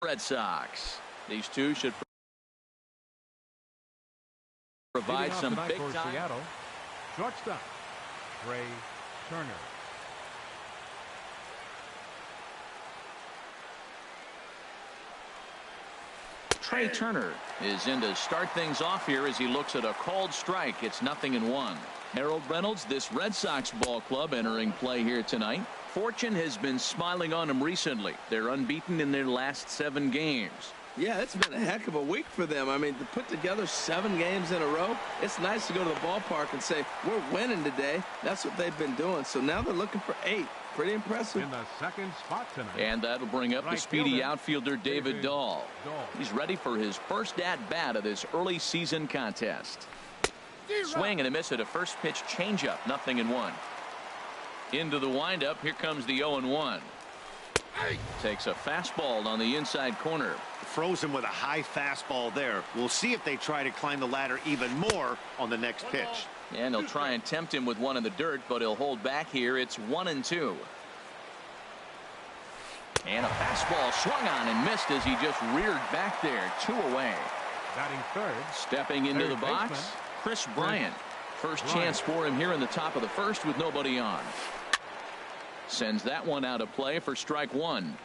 Red Sox. These two should provide some big time. Seattle, shortstop, Trey Turner. Trey Turner is in to start things off here as he looks at a called strike. It's 0-1. Harold Reynolds, this Red Sox ball club entering play here tonight. Fortune has been smiling on them recently. They're unbeaten in their last 7 games. Yeah, it's been a heck of a week for them. I mean, to put together 7 games in a row, it's nice to go to the ballpark and say, we're winning today. That's what they've been doing. So now they're looking for 8. Pretty impressive. In the second spot tonight. And that'll bring up the speedy outfielder David Dahl. He's ready for his first at-bat of this early season contest. Swing and a miss at a first pitch changeup. 0-1. Into the windup. Here comes the 0-1. Takes a fastball on the inside corner. Frozen with a high fastball there. We'll see if they try to climb the ladder even more on the next pitch. And they'll try and tempt him with one in the dirt, but he'll hold back here. It's 1-2. And a fastball swung on and missed as he just reared back there. 2 away. Batting third. Stepping into the box, Chris Bryant. First chance for him here in the top of the first with nobody on. Sends that one out of play for strike 1.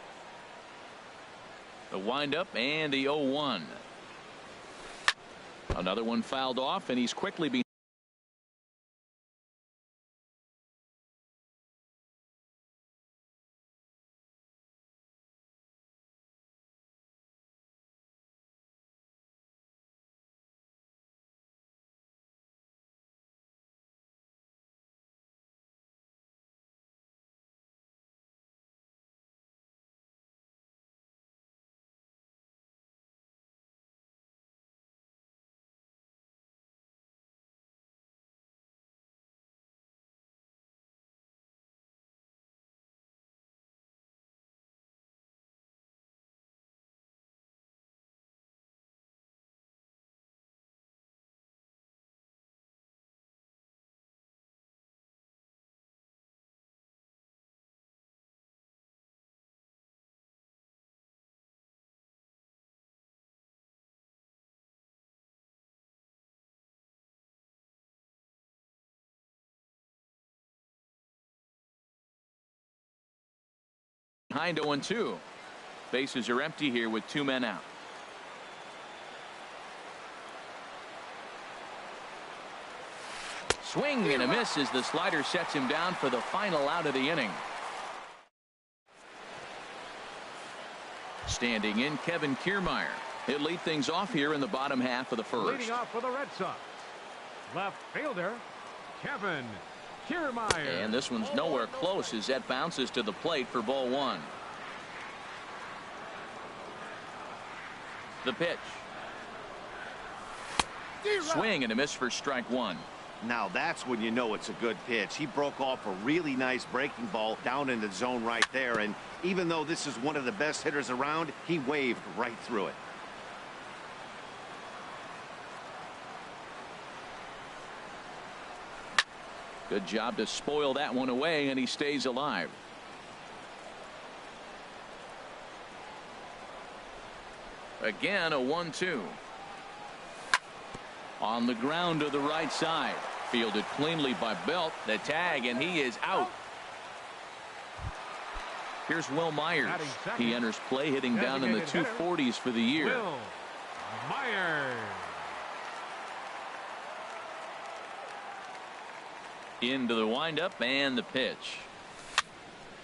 The windup and the 0-1. Another one fouled off, and he's quickly being behind 0-2. Bases are empty here with 2 men out. Swing and a miss as the slider sets him down for the final out of the inning. Standing in, Kevin Kiermaier. He'll lead things off here in the bottom half of the first. Leading off for the Red Sox, left fielder Kevin Kiermaier. And this one's nowhere close as that bounces to the plate for ball 1. The pitch. Swing and a miss for strike 1. Now that's when you know it's a good pitch. He broke off a really nice breaking ball down in the zone right there. And even though this is one of the best hitters around, he waved right through it. Good job to spoil that one away, and he stays alive. Again, a 1-2. On the ground to the right side. Fielded cleanly by Belt. The tag, and he is out. Here's Will Myers. He enters play hitting down in the 240s for the year. Will Myers. Into the windup and the pitch.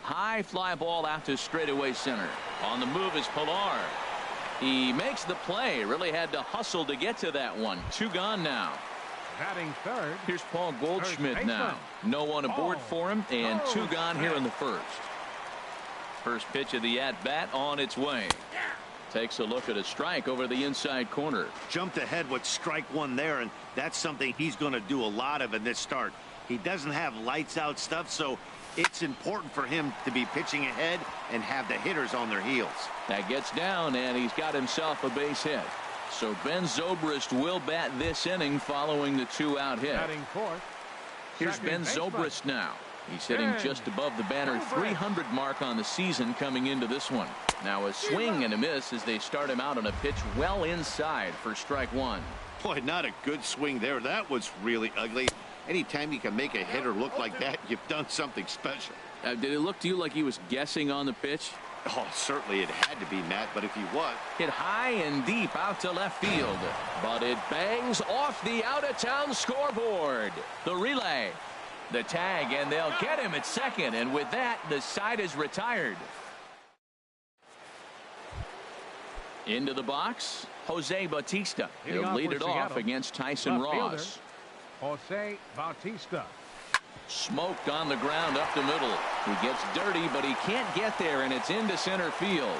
High fly ball out to straightaway center. On the move is Pilar. He makes the play. Really had to hustle to get to that one. 2 gone now. Batting third. Here's Paul Goldschmidt now. No one aboard for him, and 2 gone here in the first. First pitch of the at-bat on its way. Takes a look at a strike over the inside corner. Jumped ahead with strike 1 there, and that's something he's going to do a lot of in this start. He doesn't have lights out stuff, so it's important for him to be pitching ahead and have the hitters on their heels. That gets down, and he's got himself a base hit. So Ben Zobrist will bat this inning following the 2-out hit. Batting fourth. Here's Ben Zobrist now. He's hitting just above the banner 300 mark on the season coming into this one. Now a swing and a miss as they start him out on a pitch well inside for strike one. Boy, not a good swing there. That was really ugly. Anytime you can make a hitter look like that, you've done something special. Did it look to you like he was guessing on the pitch? Oh, certainly it had to be, Matt, but if he was. Hit high and deep out to left field, but it bangs off the out-of-town scoreboard. The relay, the tag, and they'll get him at second, and with that, the side is retired. Into the box, Jose Bautista. He'll lead it off against Tyson Ross. Jose Bautista. Smoked on the ground up the middle. He gets dirty, but he can't get there, and it's into center field.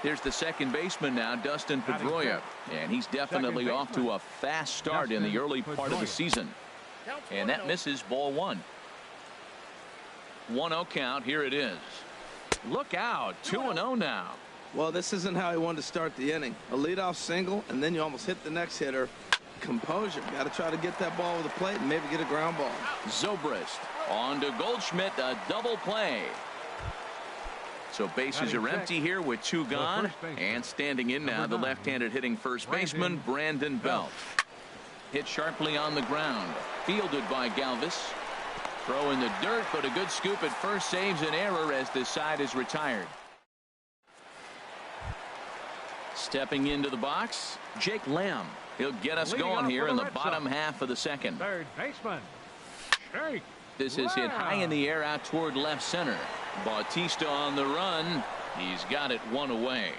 Here's the second baseman now, Dustin Pedroia, and he's definitely off to a fast start in the early part of the season. And that misses, ball one. 1-0 count. Here it is. Look out, 2-0 now. Well, this isn't how he wanted to start the inning. A leadoff single, and then you almost hit the next hitter. Composure. Got to try to get that ball over the plate and maybe get a ground ball. Zobrist on to Goldschmidt, a double play. So bases are empty here with two gone, and standing in now the left-handed hitting first baseman Brandon Belt. Hit sharply on the ground, fielded by Galvis. Throw in the dirt, but a good scoop at first saves an error as the side is retired. Stepping into the box, Jake Lamb. He'll get us going here in the bottom half of the second. Third baseman, Jake This is hit high in the air out toward left center. Bautista on the run. He's got it one away.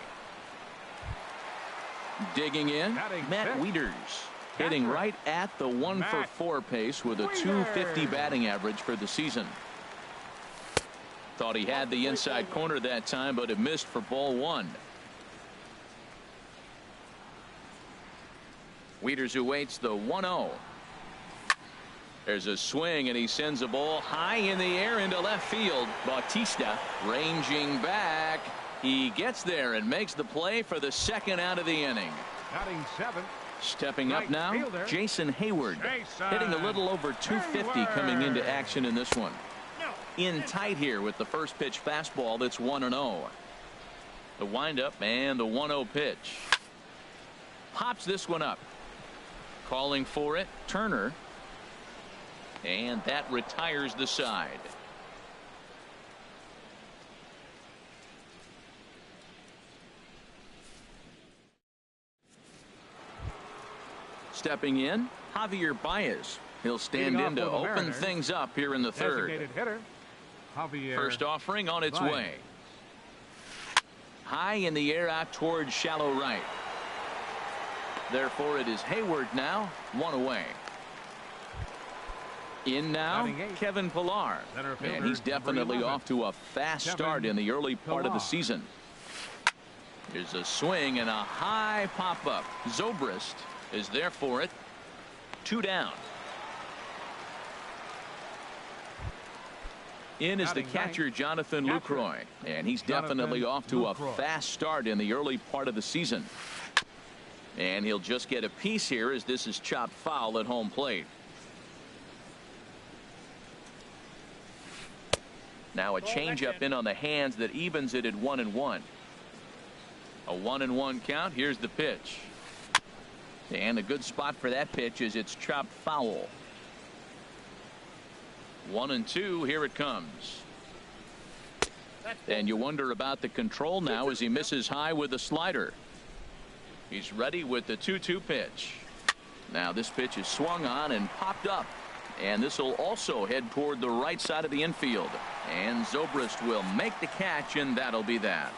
Digging in, Matt Wieters. Hitting right at the 1-for-4 pace with a .250 batting average for the season. Thought he had the inside corner that time, but it missed for ball one. Wieters awaits the 1-0. There's a swing, and he sends a ball high in the air into left field. Bautista ranging back. He gets there and makes the play for the second out of the inning. Batting seventh. Stepping up now, Jason Hayward. Hitting a little over .250 coming into action in this one. In tight here with the first pitch fastball that's 1-0. The windup and the 1-0 pitch. Pops this one up. Calling for it, Turner. And that retires the side. Stepping in, Javier Baez. He'll stand in to open things up here in the third. Hitter, Javier First offering on its Baez. way. High in the air out towards shallow right. Therefore, it is Hayward now, one away. In now, Kevin Pillar. And he's definitely off to a fast start in the early part of the season. Here's a swing and a high pop-up. Zobrist is there for it. 2 down. In is the catcher, Jonathan Lucroy. And he's definitely off to a fast start in the early part of the season. And he'll just get a piece here as this is chopped foul at home plate. Now a changeup in on the hands that evens it at 1-1. A 1-1 count. Here's the pitch. And a good spot for that pitch is it's chopped foul. 1-2. Here it comes. And you wonder about the control now as he misses high with the slider. He's ready with the 2-2 pitch. Now this pitch is swung on and popped up. And this will also head toward the right side of the infield. And Zobrist will make the catch, and that'll be that.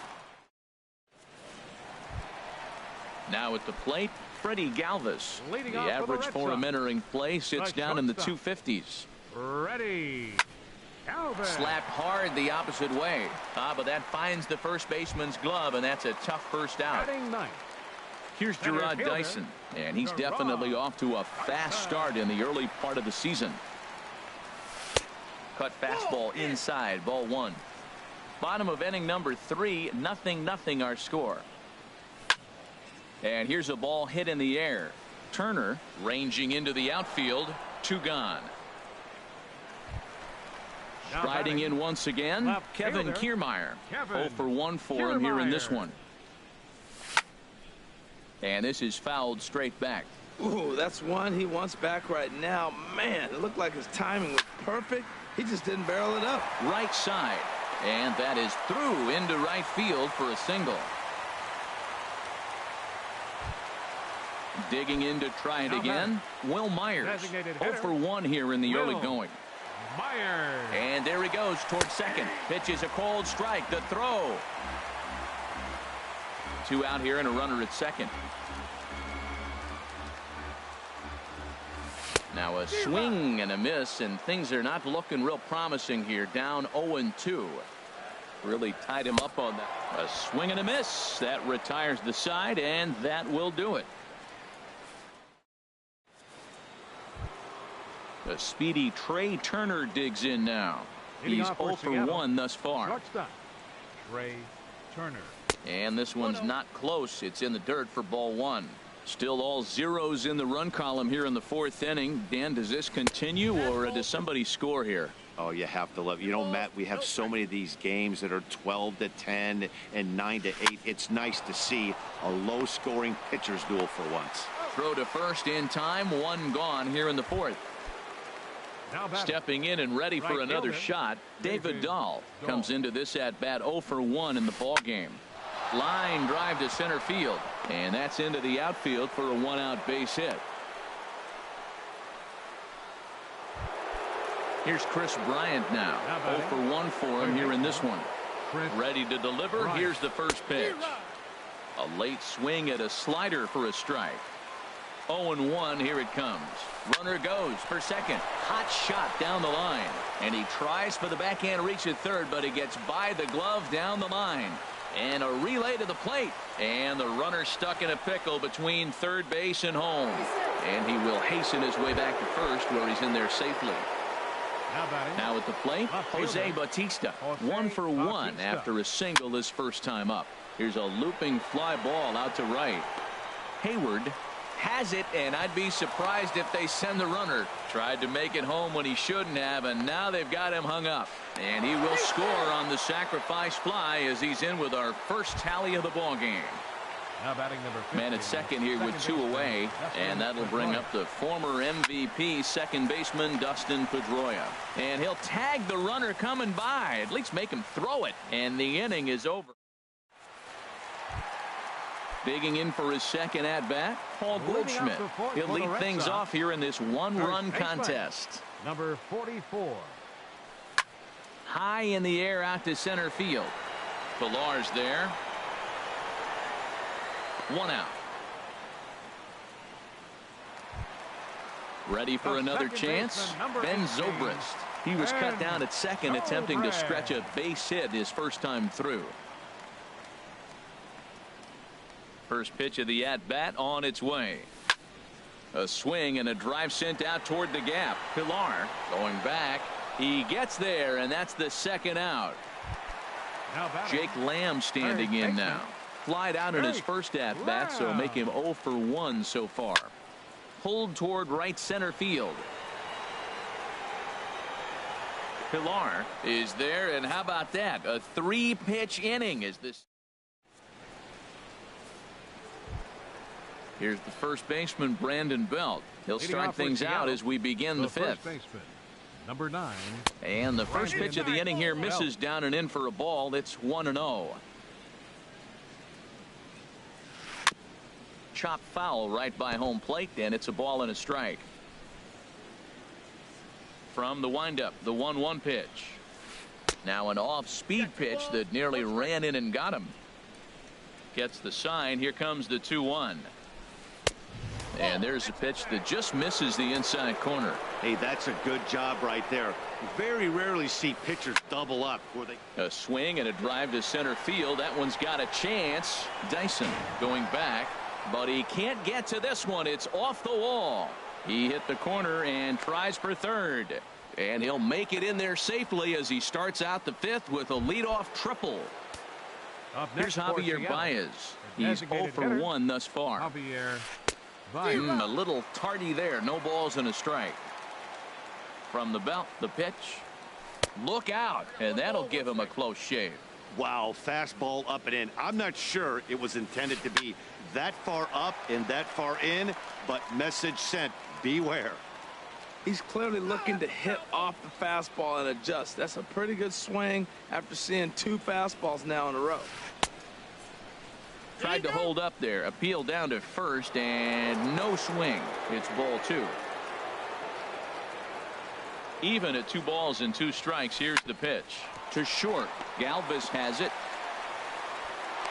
Now at the plate, Freddie Galvis. The average for him entering play sits down in the 250s. Ready. Galvis. Slapped hard the opposite way. But that finds the first baseman's glove, and that's a tough first out. Batting ninth. Here's Gerard Dyson, and he's definitely off to a fast start in the early part of the season. Cut fastball inside, ball one. Bottom of inning number 3, 0-0 our score. And here's a ball hit in the air. Turner ranging into the outfield. 2 gone. Now Striding batting. in once again, Left Kevin fielder, Kiermaier. Kevin 0 for 1 for him here in this Kiermaier. one. And this is fouled straight back. Ooh, that's one he wants back right now. Man, it looked like his timing was perfect. He just didn't barrel it up. Right side. And that is through into right field for a single. Digging in to try it Now again. Will Myers. Designated 0 hitter, for 1 here in the early Will going. Myers. And there he goes towards second. Pitches a cold strike. The throw. 2 out here and a runner at second. Now a swing and a miss, and things are not looking real promising here. Down 0-2. Really tied him up on that. A swing and a miss. That retires the side, and that will do it. The speedy Trey Turner digs in now. Leading He's off 0 for for Seattle. 1 thus far. Shortstop, Trey Turner. And this one's not close. It's in the dirt for ball 1. Still all zeros in the run column here in the 4th inning. Dan, does this continue, or does somebody score here? Oh, you have to love. You know, Matt, we have so many of these games that are 12-10 and 9-8. It's nice to see a low-scoring pitcher's duel for once. Throw to first in time. 1 gone here in the 4th. Now batting. Stepping in and ready for Right another fielder, shot. David Dahl Dahl. comes into this at bat 0 for 1 in the ball game. Line drive to center field, and that's into the outfield for a 1-out base hit. Here's Chris Bryant now. 0 for 1 for him here in this one. Chris Ready to deliver. Bryant. Here's the first pitch. A late swing at a slider for a strike. 0-1. Here it comes. Runner goes for second. Hot shot down the line, and he tries for the backhand reach at third, but he gets by the glove down the line. And a relay to the plate, and the runner stuck in a pickle between third base and home, and he will hasten his way back to first, where he's in there safely. Now batting. Now at the plate, Left Jose fielder, Bautista. Jose 1 for 1 Bautista. after a single his first time up. Here's a looping fly ball out to right. Hayward has it, and I'd be surprised if they send the runner. Tried to make it home when he shouldn't have, and now they've got him hung up. And he will score on the sacrifice fly as he's in with our first tally of the ball game. Now batting number 15. Man at second here with 2 away, and that'll bring up the former MVP second baseman Dustin Pedroia. And he'll tag the runner coming by, at least make him throw it, and the inning is over. Digging in for his second at-bat, Paul Leading Goldschmidt. off the fourth He'll for the lead Red things Sox. off here in this one-run First baseman. contest. Number 44. High in the air out to center field. Pilar's there. 1 out. Ready for The another second chance. baseman, number Ben 18, Zobrist. He was cut Ben down at second, attempting to Zobrist. stretch a base hit his first time through. First pitch of the at-bat on its way. A swing and a drive sent out toward the gap. Pilar going back. He gets there, and that's the second out. Now batting. Jake Lamb standing Third in baseman. now. Flied out in his Jake first at-bat, so Lamb. make him 0 for 1 so far. Pulled toward right center field. Pilar is there, and how about that? A 3-pitch inning is this. Here's the first baseman, Brandon Belt. He'll Leading start off for things out Seattle, as we begin the first fifth. baseman, number 9. And the first Brandon pitch of the inning here Belt. misses down and in for a ball. It's 1-0. Chop foul right by home plate, and it's a ball and a strike. From the windup, the 1-1 pitch. Now an off-speed pitch that nearly ran in and got him. Gets the sign. Here comes the 2-1. And there's a pitch that just misses the inside corner. Hey, that's a good job right there. Very rarely see pitchers double up where they. A swing and a drive to center field. That one's got a chance. Dyson going back, but he can't get to this one. It's off the wall. He hit the corner and tries for third. And he'll make it in there safely as he starts out the fifth with a leadoff triple. Up Here's next for Javier Seattle, Baez. the He's 0 designated for hitter, 1 thus far. Javier Baez. A little tardy there. No balls and a strike. From the belt, the pitch. Look out, and that'll give him a close shave. Wow, fastball up and in. I'm not sure it was intended to be that far up and that far in, but message sent, beware. He's clearly looking to hit off the fastball and adjust. That's a pretty good swing after seeing 2 fastballs now in a row. Tried to hold up there. Appeal down to first, and no swing. It's ball 2. Even at 2 balls and 2 strikes. Here's the pitch to short. Galvis has it.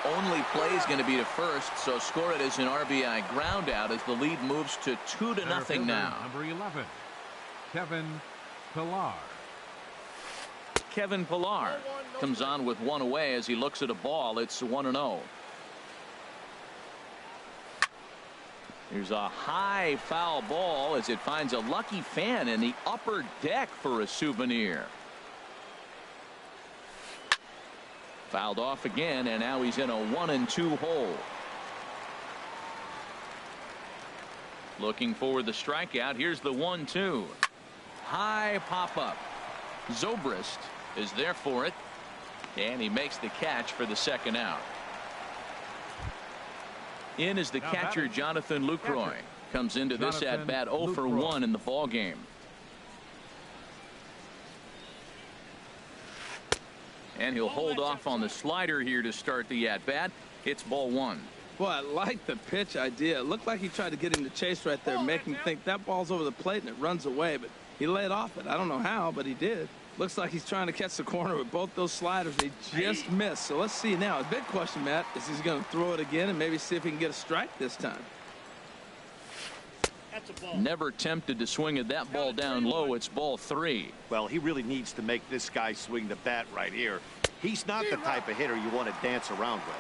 Only play is going to be to first, so score it as an RBI ground out as the lead moves to 2-0 now. Number 11, Kevin Pillar. Kevin Pillar comes on with 1 away as he looks at a ball. It's 1-0. Here's a high foul ball as it finds a lucky fan in the upper deck for a souvenir. Fouled off again, and now he's in a 1-2 hole. Looking for the strikeout. Here's the 1-2. High pop up. Zobrist is there for it, and he makes the catch for the 2nd out. In is the catcher, Jonathan Lucroy. Comes into this at bat 0 for 1 in the ball game. And he'll hold off on the slider here to start the at bat. It's ball 1. Boy, I like the pitch idea. It looked like he tried to get him to chase right there, make him think that ball's over the plate and it runs away, but he laid off it. I don't know how, but he did. Looks like he's trying to catch the corner with both those sliders. They just missed. So let's see now. The big question, Matt, is he's going to throw it again and maybe see if he can get a strike this time. That's a ball. Never tempted to swing at that ball down low. It's ball 3. Well, he really needs to make this guy swing the bat right here. He's not the type of hitter you want to dance around with.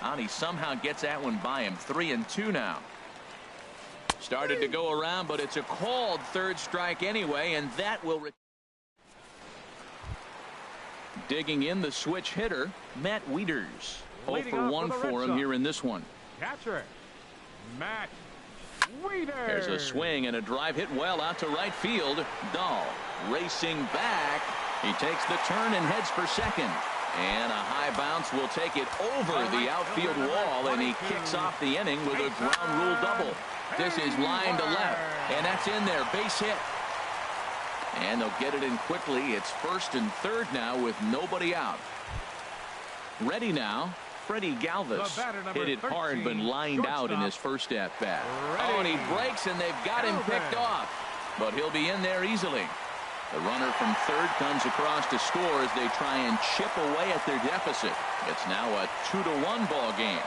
And he somehow gets that one by him. 3-2 now. Started to go around, but it's a called 3rd strike anyway, and that will. Digging in the switch hitter, Matt Wieters. 0 for 1 for him here in this one. Catcher, Matt Wieters. There's a swing and a drive hit well out to right field. Dahl racing back. He takes the turn and heads for second. And a high bounce will take it over the outfield wall, and he kicks off the inning with a ground rule double. This is line to left, and that's in there. Base hit. And they'll get it in quickly. It's 1st and 3rd now with nobody out. Ready now. Freddie Galvis hit it hard but lined out in his first at bat. Oh, and he breaks, and they've got him picked off. But he'll be in there easily. The runner from 3rd comes across to score as they try and chip away at their deficit. It's now a 2-1 ball game.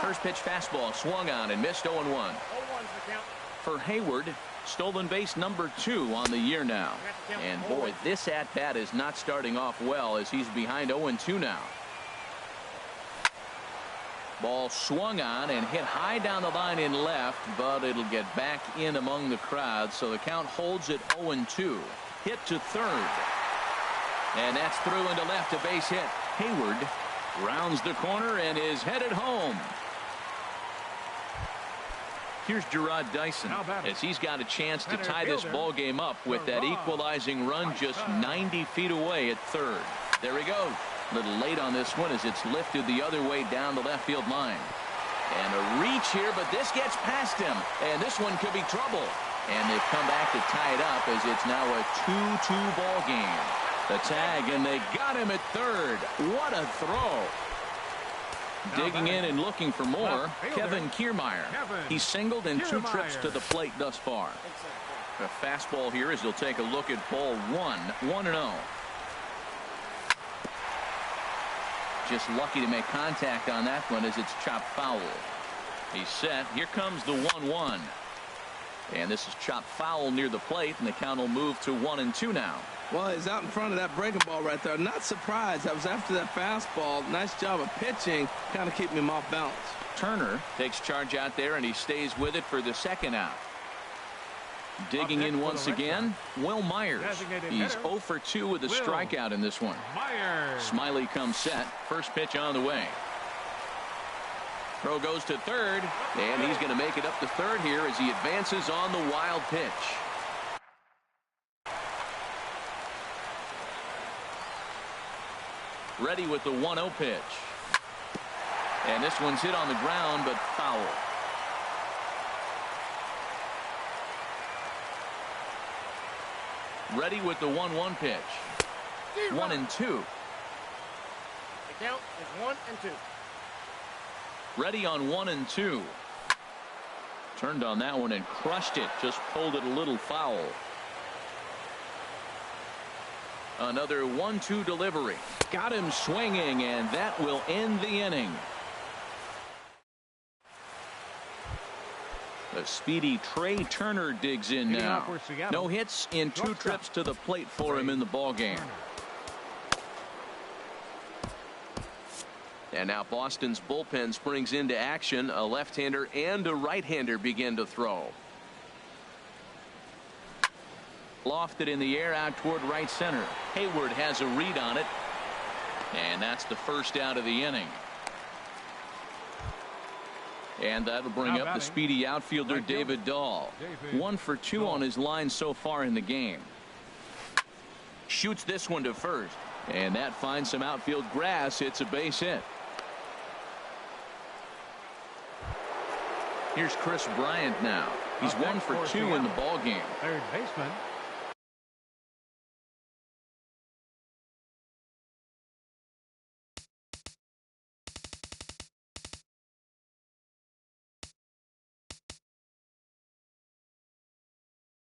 First pitch fastball swung on and missed. 0-1. For Hayward, stolen base number 2 on the year now. And boy, this at bat is not starting off well as he's behind 0-2 now. Ball swung on and hit high down the line in left, but it'll get back in among the crowd, so the count holds at 0-2. Hit to 3rd. And that's through into left, a base hit. Hayward rounds the corner and is headed home. Here's Gerard Dyson as he's got a chance to tie this ball game up with that equalizing run just 90 feet away at 3rd. There he goes. A little late on this one as it's lifted the other way down the left field line. And a reach here, but this gets past him. And this one could be trouble. And they've come back to tie it up as it's now a 2-2 ball game. The tag, and they got him at 3rd. What a throw. Digging in and looking for more, Kevin Kiermaier. He's singled in 2 trips to the plate thus far. A fastball here as he'll take a look at ball 1. 1-0. Just lucky to make contact on that one as it's chopped foul. He's set. Here comes the 1-1. And this is chopped foul near the plate, and the count will move to 1-2 now. Well, he's out in front of that breaking ball right there. Not surprised. I was after that fastball. Nice job of pitching, kind of keeping him off balance. Turner takes charge out there, and he stays with it for the 2nd out. Digging in once again, Will Myers. He's 0 for 2 with a strikeout in this one. Smiley comes set. First pitch on the way. Throw goes to third, and he's going to make it up to third here as he advances on the wild pitch. Ready with the 1-0 pitch. And this one's hit on the ground, but foul. Ready with the 1-1 pitch. 1-2. The count is 1-2. Ready on 1-2. Turned on that one and crushed it. Just pulled it a little foul. Another 1-2 delivery. Got him swinging, and that will end the inning. The speedy Trey Turner digs in now. No hits in 2 trips to the plate for him in the ballgame. And now Boston's bullpen springs into action. A left-hander and a right-hander begin to throw. Lofted in the air out toward right center. Hayward has a read on it. And that's the first out of the inning. And that'll bring up the speedy outfielder David Dahl. 1 for 2 on his line so far in the game. Shoots this one to first. And that finds some outfield grass. It's a base hit. Here's Chris Bryant now. He's 1 for 2 in the ball game. Third baseman.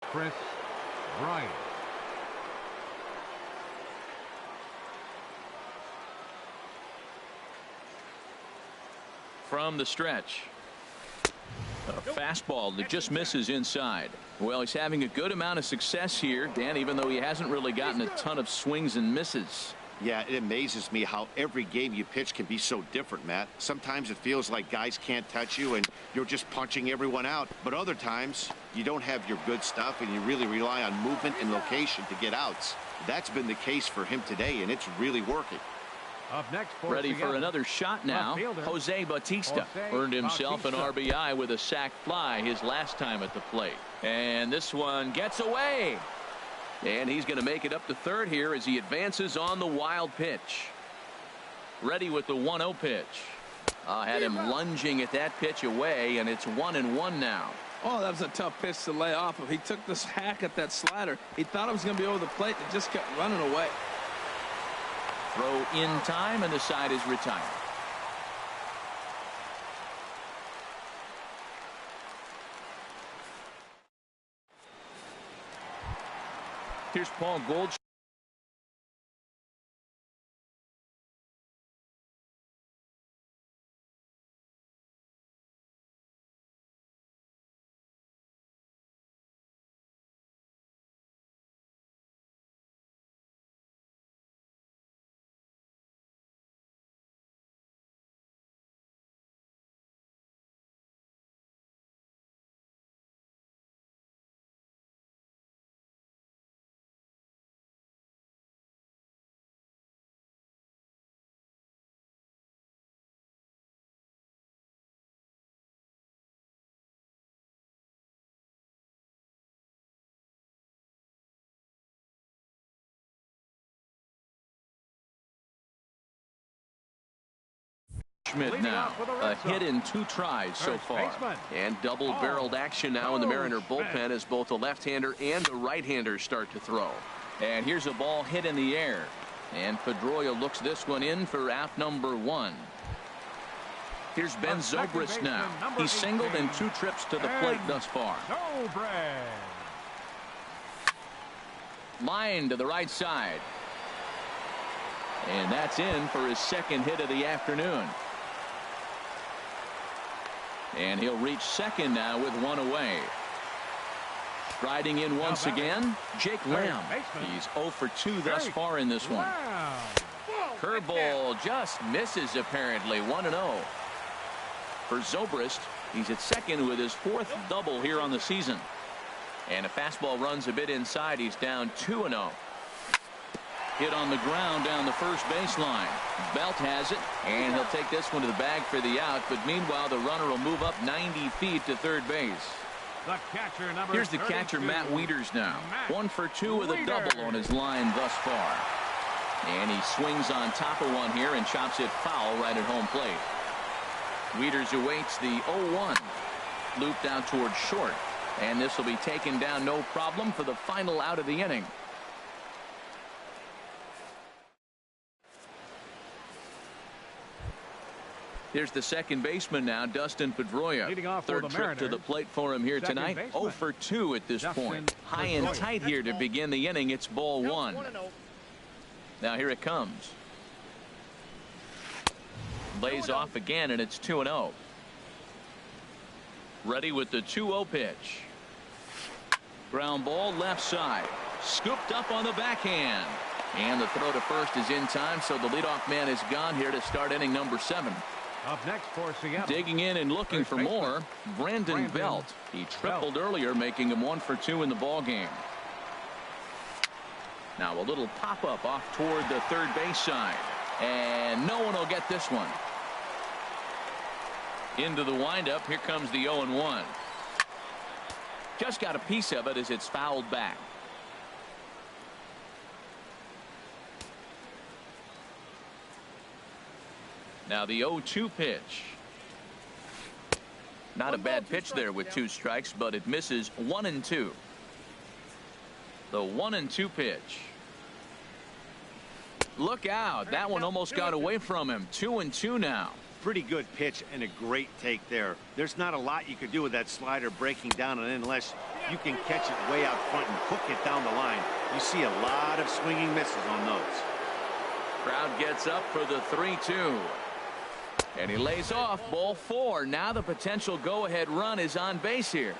Chris Bryant. From the stretch. A fastball that just misses inside. Well, he's having a good amount of success here, Dan, even though he hasn't really gotten a ton of swings and misses. Yeah, it amazes me how every game you pitch can be so different, Matt. Sometimes it feels like guys can't touch you and you're just punching everyone out. But other times you don't have your good stuff and you really rely on movement and location to get outs. That's been the case for him today, and it's really working. Up next, ready for another shot now. Jose Bautista earned himself an RBI with a sac fly his last time at the plate. And this one gets away. And he's going to make it up to third here as he advances on the wild pitch. Ready with the 1-0 pitch. Had him lunging at that pitch away, and it's 1-1 now. Oh, that was a tough pitch to lay off of. He took this hack at that slider. He thought it was going to be over the plate, and it just kept running away. Throw in time, and the side is retired. Here's Paul Goldschmidt. Now a hit in 2 tries so far, and double-barreled action now in the Mariner bullpen as both a left-hander and a right-hander start to throw. And here's a ball hit in the air, and Pedroia looks this one in for out number 1. Here's Ben Zobrist now. He's singled in 2 trips to the plate thus far. Line to the right side, and that's in for his second hit of the afternoon. And he'll reach second now with 1 away. Striding in once again, Jake Lamb. He's 0 for 2 thus far in this one. Curveball just misses apparently. 1-0. For Zobrist, he's at second with his 4th double here on the season. And a fastball runs a bit inside. He's down 2-0. Hit on the ground down the first baseline. Belt has it, and he'll take this one to the bag for the out. But meanwhile, the runner will move up 90 feet to third base. The catcher, number Here's the catcher, 32, Matt Wieters now. Matt 1 for 2 with a double on his line thus far. And he swings on top of one here and chops it foul right at home plate. Wieters awaits the 0-1. Looped out towards short. And this will be taken down no problem for the final out of the inning. Here's the second baseman now, Dustin Pedroia. Leading off Third for the trip to the plate for him here Second tonight. baseman, 0 for 2 at this Dustin point. High and Pedroia. tight here to begin the inning. It's ball one. 1-0. Now here it comes. Lays off again, and it's 2-0. Ready with the 2-0 pitch. Ground ball left side. Scooped up on the backhand. And the throw to first is in time, so the leadoff man is gone here to start inning number 7. Up next for Seattle. Digging in and looking First for baseman, more, Brandon Belt. He tripled earlier, making him 1 for 2 in the ball game. Now a little pop-up off toward the third base side. And no one will get this one. Into the windup. Here comes the 0-1. Just got a piece of it as it's fouled back. Now the 0-2 pitch. Not a bad pitch there with 2 strikes, but it misses 1-2. The 1-2 pitch. Look out. That one almost got away from him. 2-2 now. Pretty good pitch and a great take there. There's not a lot you could do with that slider breaking down and unless you can catch it way out front and hook it down the line. You see a lot of swinging misses on those. Crowd gets up for the 3-2. And he lays off ball 4. Now the potential go-ahead run is on base here.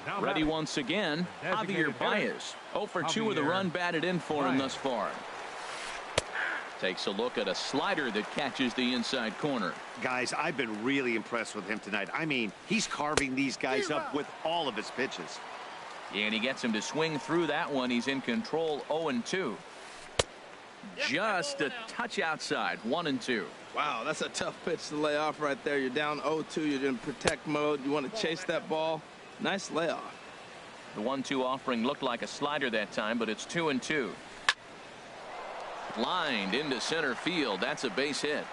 Now Ready batting, once again, designated Javier hitter, Baez. 0 for 2 with a Javier run batted in for him Baez. thus far. Takes a look at a slider that catches the inside corner. Guys, I've been really impressed with him tonight. I mean, he's carving these guys up with all of his pitches. And he gets him to swing through that one. He's in control. 0-2. Just a touch outside. 1-2. Wow, that's a tough pitch to lay off right there. You're down 0-2. You're in protect mode. You want to chase that ball. Nice layoff. The 1-2 offering looked like a slider that time, but it's 2-2. Lined into center field. That's a base hit.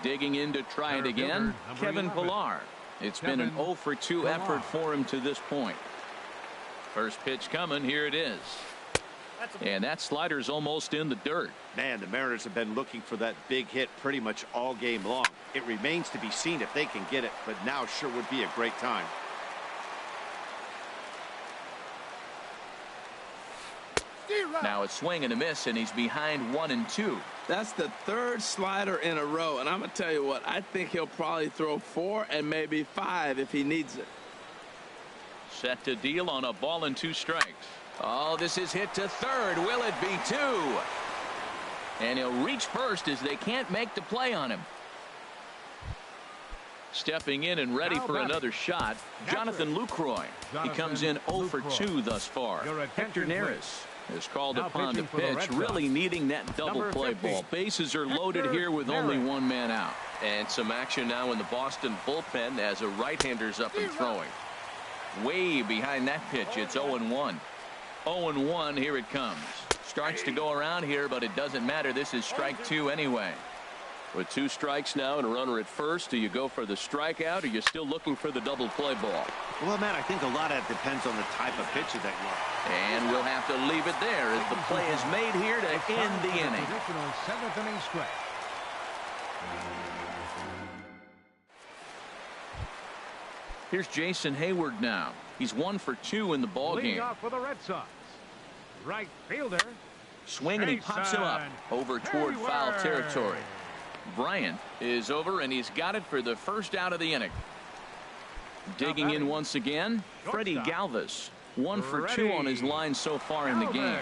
Digging in to try it again, Kevin Pillar. It's been an 0 for 2 effort for him to this point. First pitch coming. Here it is. And that slider's almost in the dirt. Man, the Mariners have been looking for that big hit pretty much all game long. It remains to be seen if they can get it, but now sure would be a great time. Now a swing and a miss, and he's behind 1-2. That's the 3rd slider in a row, and I'm going to tell you what, I think he'll probably throw 4 and maybe 5 if he needs it. Set to deal on a ball and 2 strikes. Oh, this is hit to third. Will it be 2? And he'll reach first as they can't make the play on him. Stepping in and ready for another shot, Jonathan Lucroy. He comes in 0 for 2 thus far. Hector Neris is called upon to pitch, really needing that double play ball. Bases are loaded here with only 1 man out. And some action now in the Boston bullpen as a right-hander's up and throwing. Way behind that pitch, it's 0-1. 0-1, here it comes. Starts to go around here, but it doesn't matter. This is strike 2 anyway. With 2 strikes now and a runner at first, do you go for the strikeout, or are you still looking for the double play ball? Well, Matt, I think a lot of that depends on the type of pitcher that you are. And we'll have to leave it there as the play is made here to end the inning. Traditional 7th inning stretch. Here's Jason Hayward now. He's 1 for 2 in the ball Leading game. off for the Red Sox. Right fielder. Swing, and he pops him up over toward foul territory. Bryant is over, and he's got it for the first out of the inning. Digging in once again, Freddie Galvis. 1 for 2 on his line so far in the game.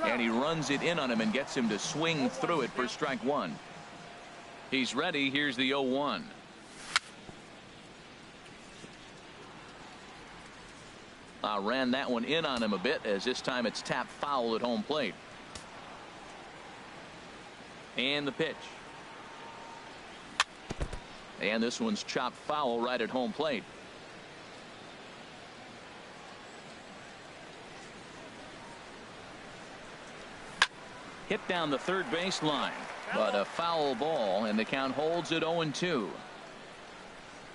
And he runs it in on him and gets him to swing through it for strike 1. He's ready. Here's the 0-1. Ran that one in on him a bit, as this time it's tapped foul at home plate. And the pitch. And this one's chopped foul right at home plate. Hit down the third baseline, but a foul ball, and the count holds at 0-2.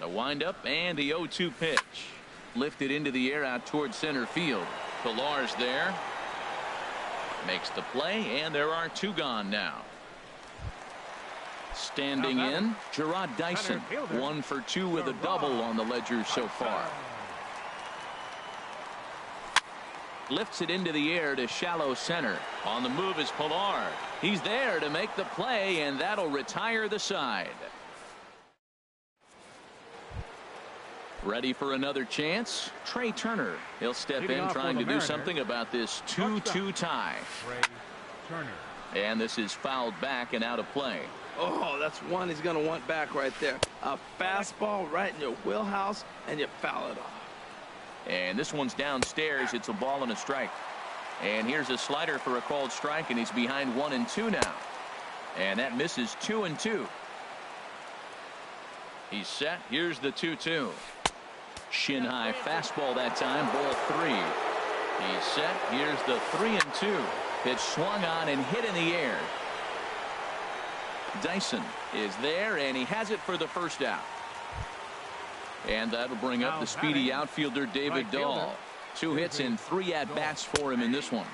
The windup and the 0-2 pitch. Lifted into the air out towards center field. Pilar's there. Makes the play, and there are 2 gone now. Standing in, Gerard Dyson, 1 for 2 with a double on the ledger so far. Lifts it into the air to shallow center. On the move is Pilar. He's there to make the play, and that'll retire the side. Ready for another chance? Trey Turner. He'll step in trying to do something about this 2-2 tie. And this is fouled back and out of play. Oh, that's one he's going to want back right there. A fastball right in your wheelhouse, and you foul it off. And this one's downstairs. It's a ball and a strike. And here's a slider for a called strike, and he's behind 1-2 now. And that misses 2-2. He's set. Here's the 2-2. Shin high fastball that time, ball 3. He's set. Here's the 3-2. Pitch swung on and hit in the air. Dyson is there, and he has it for the first out. And that'll bring up the speedy outfielder David Dahl. 2 hits and 3 at-bats for him in this one.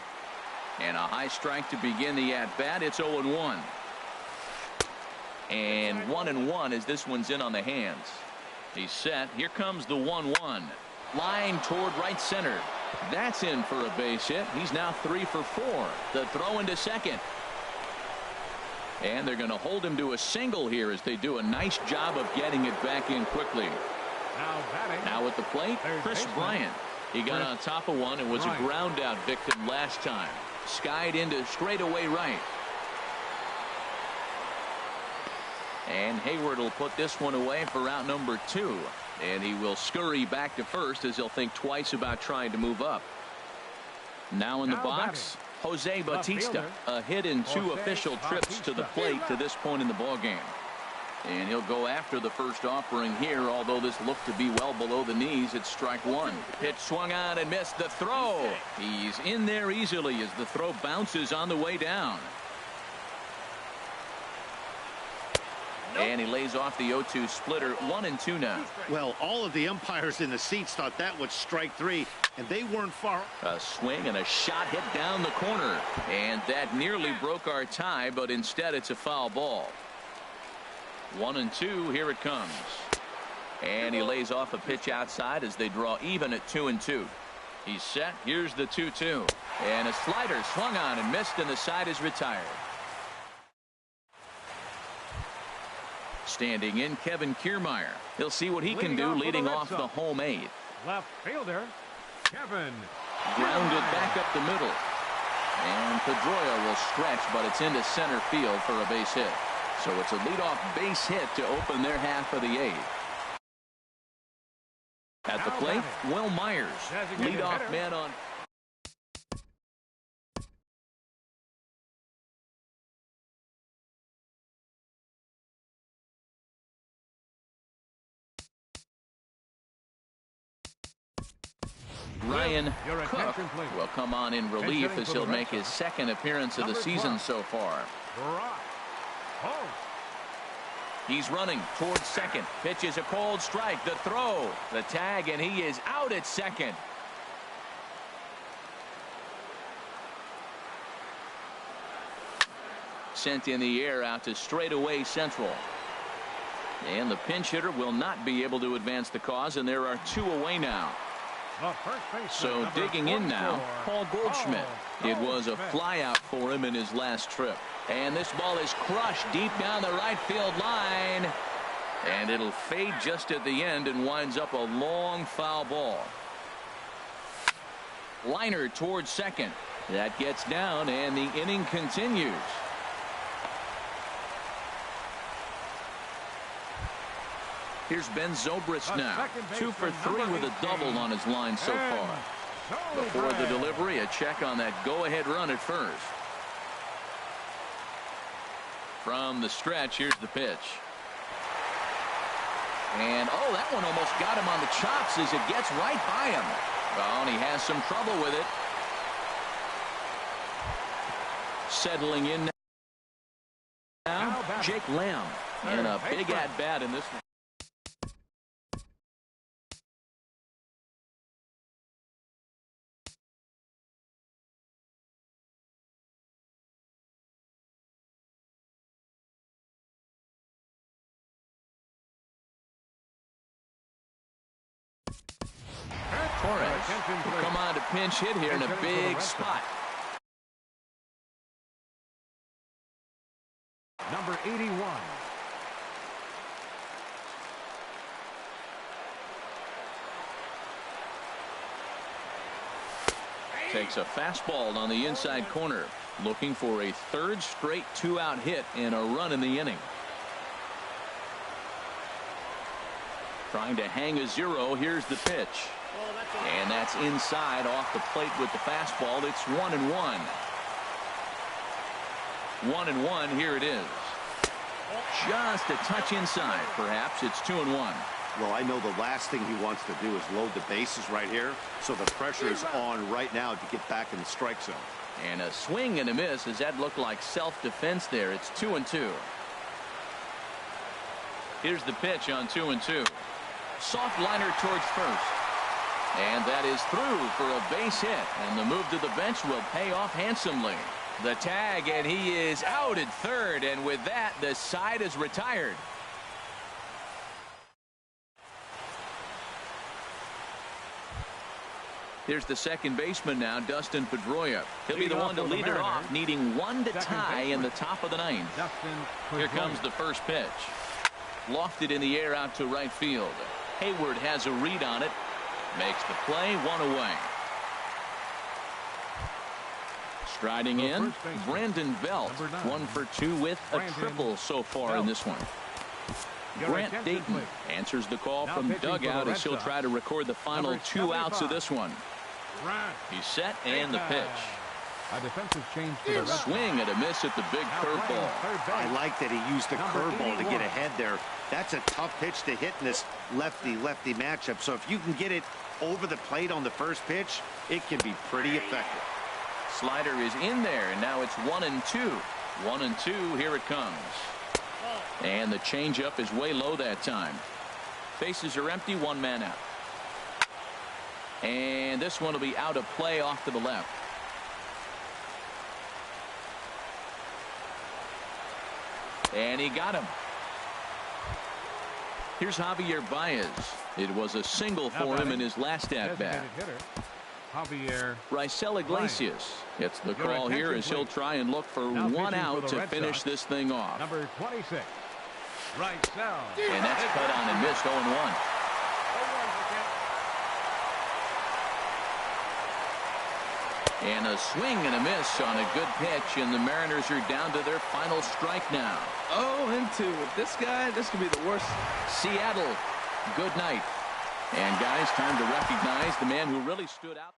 And a high strike to begin the at-bat. It's 0-1. And 1-1 as this one's in on the hands. He's set. Here comes the 1-1. Line toward right center. That's in for a base hit. He's now 3 for 4. The throw into second. And they're going to hold him to a single here as they do a nice job of getting it back in quickly. Now at the plate, Chris Bryant. He got on top of one and was a ground out victim last time. Skied into straightaway right. And Hayward will put this one away for out number 2. And he will scurry back to first as he'll think twice about trying to move up. Now in the box, Jose Bautista. A hit in 2 official trips to the plate to this point in the ballgame. And he'll go after the first offering here, although this looked to be well below the knees. It's strike 1. Pitch swung on and missed the throw. He's in there easily as the throw bounces on the way down. And he lays off the 0-2 splitter. 1-2 now. Well, all of the umpires in the seats thought that was strike 3, and they weren't far. A swing and a shot hit down the corner. And that nearly broke our tie, but instead it's a foul ball. 1-2. Here it comes. And he lays off a pitch outside as they draw even at 2-2. He's set. Here's the 2-2. And a slider swung on and missed, and the side is retired. Standing in, Kevin Kiermaier. He'll see what he can do leading off the home 8th. Left fielder, Kevin. Grounded back up the middle. And Pedroia will stretch, but it's into center field for a base hit. So it's a leadoff base hit to open their half of the 8th. At the plate, Will Myers, leadoff man on. Ryan Cook will come on in relief as he'll make his 2nd appearance of the season so far. He's running towards second. Pitch is a cold strike. The throw, the tag, and he is out at second. Sent in the air out to straightaway central. And the pinch hitter will not be able to advance the cause, and there are 2 away now. So digging in now, Paul Goldschmidt. It was a fly out for him in his last trip. And this ball is crushed deep down the right field line. And it'll fade just at the end and winds up a long foul ball. Liner towards second. That gets down, and the inning continues. Here's Ben Zobrist now. 2 for 3 with a double on his line so far. Before the delivery, a check on that go-ahead run at first. From the stretch, here's the pitch. And, oh, that one almost got him on the chops as it gets right by him. Oh, and he has some trouble with it. Settling in now, Jake Lamb. And a big at-bat in this one. Torres will come on to pinch hit here in a big spot. Number 81. Takes a fastball on the inside corner, looking for a third straight two-out hit and a run in the inning. Trying to hang a zero. Here's the pitch. And that's inside off the plate with the fastball. It's 1-1. 1-1. Here it is. Just a touch inside. Perhaps it's 2-1. Well, I know the last thing he wants to do is load the bases right here. So the pressure is on right now to get back in the strike zone. And a swing and a miss. Does that look like self-defense there? It's 2-2. Here's the pitch on 2-2. Soft liner towards first. And that is through for a base hit. And the move to the bench will pay off handsomely. The tag, and he is out at third. And with that, the side is retired. Here's the second baseman now, Dustin Pedroia. He'll be the one to lead it off, needing one to tie in the top of the ninth. Here comes the first pitch. Lofted in the air out to right field. Hayward has a read on it. Makes the play, one away. Striding in, Brandon Belt, 1 for 2 with a triple so far in this one. Grant Dayton answers the call from dugout as he'll try to record the final 2 outs of this one. He's set, and the pitch. A defensive change to the Red Sox. Swing and a miss at the big curveball. I like that he used the curveball to get ahead there. That's a tough pitch to hit in this lefty-lefty matchup. So if you can get it over the plate on the first pitch, it can be pretty effective. Slider is in there, and now it's 1-2. 1-2. Here it comes. And the changeup is way low that time. Bases are empty, one man out. And this one will be out of play off to the left. And he got him. Here's Javier Baez. It was a single for him in his last at-bat. Raisel Iglesias gets the call here as he'll try and look for one out to finish this thing off. Number 26. Raisel. And that's cut on and missed, 0-1. And a swing and a miss on a good pitch, and the Mariners are down to their final strike now. 0-2. With this guy, this could be the worst. Seattle, good night. And guys, time to recognize the man who really stood out.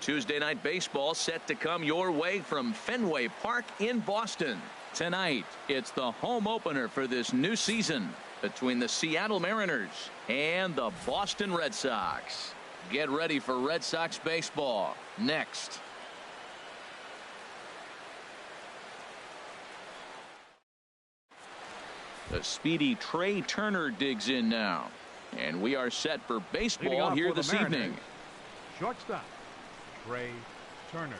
Tuesday night baseball set to come your way from Fenway Park in Boston. Tonight, it's the home opener for this new season between the Seattle Mariners and the Boston Red Sox. Get ready for Red Sox baseball next. The speedy Trey Turner digs in now. And we are set for baseball here this evening. Shortstop, Trey Turner.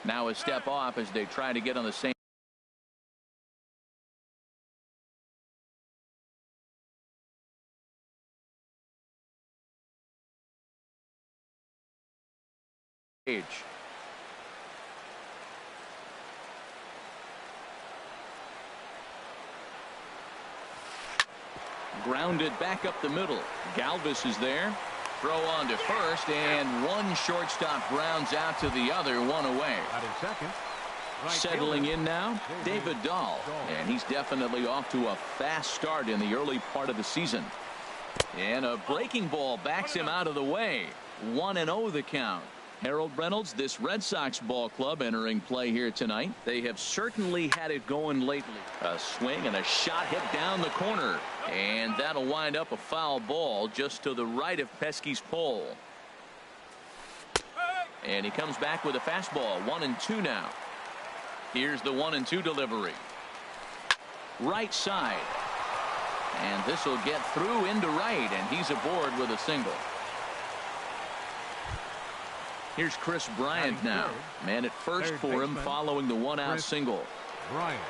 Now a step off as they try to get on the same page. Grounded back up the middle. Galvis is there. Throw on to first, and one shortstop grounds out to the other, one away. Out in second. Right Settling fielder, in now, David Dahl. And he's definitely off to a fast start in the early part of the season. And a breaking ball backs him out of the way. 1-0 the count. Harold Reynolds, this Red Sox ball club entering play here tonight. They have certainly had it going lately. A swing and a shot hit down the corner. And that'll wind up a foul ball just to the right of Pesky's pole. And he comes back with a fastball. 1-2 now. Here's the 1-2 delivery. Right side. And this will get through into right, and he's aboard with a single. Here's Chris Bryant now. Man at first for him following the one-out single. Bryant.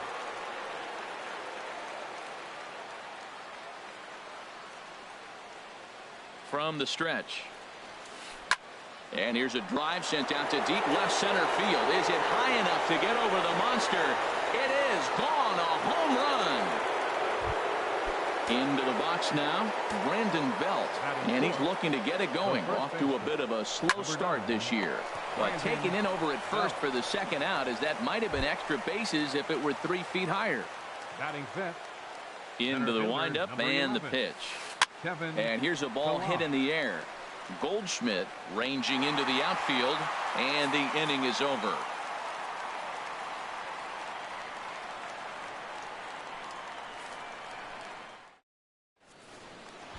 From the stretch. And here's a drive sent out to deep left center field. Is it high enough to get over the monster? It is gone. A home run. Into the box now, Brandon Belt. And he's looking to get it going. Off to a bit of a slow start this year. But taken in over at first for the second out, as that might have been extra bases if it were 3 feet higher. Batting fifth. Into the windup and the pitch. And here's a ball hit in the air. Goldschmidt ranging into the outfield, and the inning is over.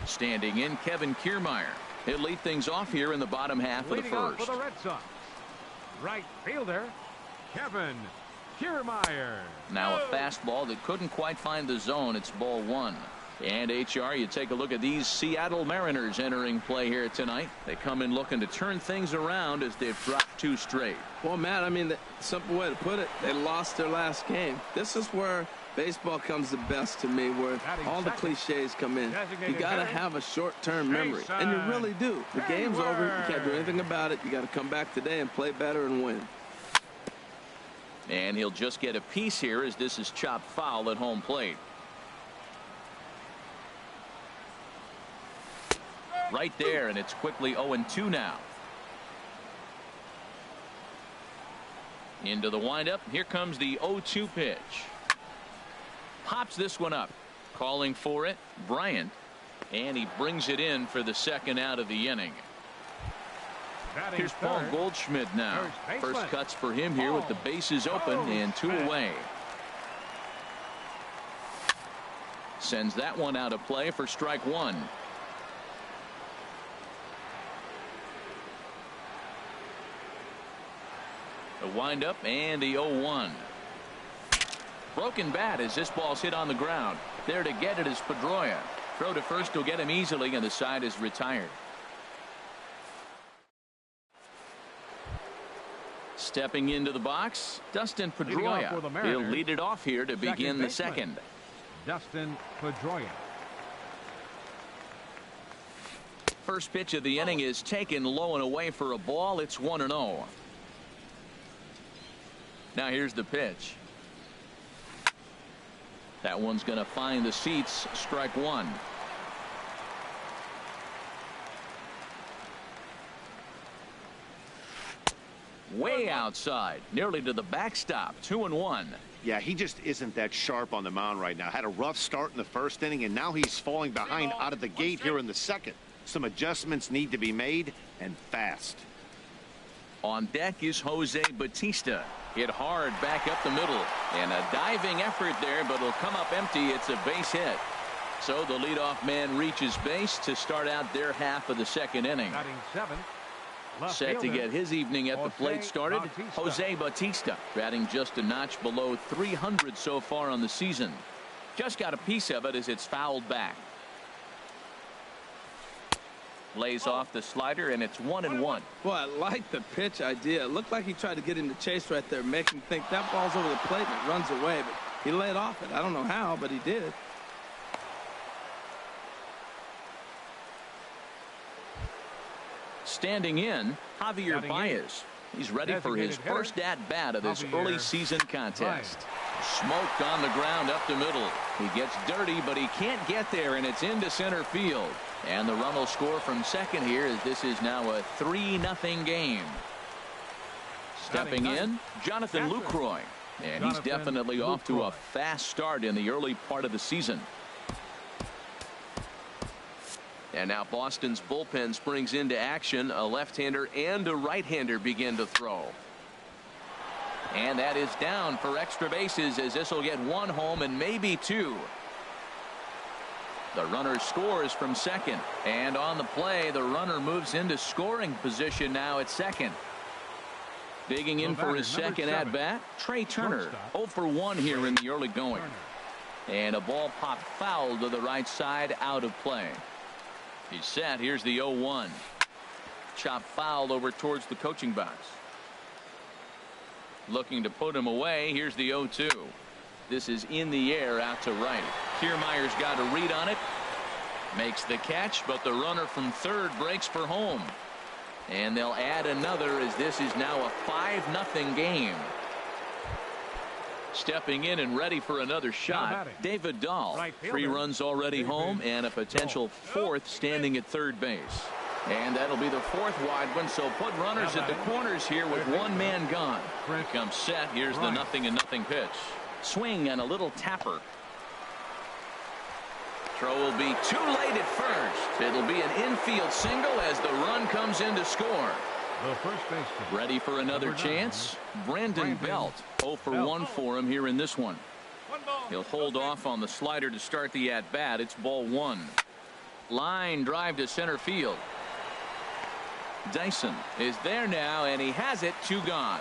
Standing in, Kevin Kiermaier. He'll lead things off here in the bottom half of the first. For the Red Sox, right fielder Kevin Kiermaier. Now a fastball that couldn't quite find the zone. It's ball one. And HR, you take a look at these Seattle Mariners entering play here tonight. They come in looking to turn things around as they've dropped 2 straight. Well, Matt, I mean, the simple way to put it, they lost their last game. This is where baseball comes the best to me, where all the cliches come in. You got to have a short-term memory, and you really do. The game's over. You can't do anything about it. You got to come back today and play better and win. And he'll just get a piece here as this is chopped foul at home plate. Right there, and it's quickly 0-2 now. Into the windup. Here comes the 0-2 pitch. Pops this one up. Calling for it, Bryant. And he brings it in for the second out of the inning. Here's Paul Goldschmidt now. First cuts for him here with the bases open and 2 away. Sends that one out of play for strike 1. The windup and the 0-1. Broken bat as this ball's hit on the ground. There to get it is Pedroia. Throw to first will get him easily, and the side is retired. Stepping into the box, Dustin Pedroia. He'll lead it off here to begin the second. Dustin Pedroia. First pitch of the inning is taken low and away for a ball. It's 1-0. Now here's the pitch. That one's going to find the seats. Strike 1. Way outside, nearly to the backstop. 2-1. Yeah, he just isn't that sharp on the mound right now. Had a rough start in the first inning, and now he's falling behind out of the gate here in the second. Some adjustments need to be made, and fast. On deck is Jose Bautista. Hit hard back up the middle, and a diving effort there, but it'll come up empty. It's a base hit. So the leadoff man reaches base to start out their half of the second inning. Set to get his evening at the plate started, Jose Bautista, batting just a notch below 300 so far on the season. Just got a piece of it as it's fouled back. Lays off the slider, and it's 1-1. Well, I like the pitch idea. It looked like he tried to get into chase right there, make him think that ball's over the plate and it runs away, but he laid off it. I don't know how, but he did. Standing in, Javier Baez. He's ready for his first at-bat of this early season contest. Smoked on the ground up the middle. He gets dirty, but he can't get there, and it's into center field. And the run will score from second here as this is now a 3-0 game. Stepping in, Jonathan Lucroy. And he's definitely off to a fast start in the early part of the season. And now Boston's bullpen springs into action. A left-hander and a right-hander begin to throw. And that is down for extra bases as this will get 1 home and maybe 2. The runner scores from second, and on the play the runner moves into scoring position now at second. Digging in for his second at bat, Trey Turner. 0 for 1 here in the early going. And a ball popped foul to the right side, out of play. He's set. Here's the 0-1. Chop foul over towards the coaching box. Looking to put him away. Here's the 0-2. This is in the air out to right. Kiermaier's got a read on it. Makes the catch, but the runner from third breaks for home. And they'll add another as this is now a 5-0 game. Stepping in and ready for another shot, David Dahl. 3 runs already home and a potential 4th standing at third base. And that'll be the 4th wide one, so put runners at the corners here with 1 man gone. Comes set. Here's the 0-0 pitch. Swing and a little tapper. Throw will be too late at first. It'll be an infield single as the run comes in to score. The first baseman. Ready for another chance. Brandon Belt. 0 for 1 for him here in this one. He'll hold off on the slider to start the at-bat. It's ball 1. Line drive to center field. Dyson is there now, and he has it. 2 gone.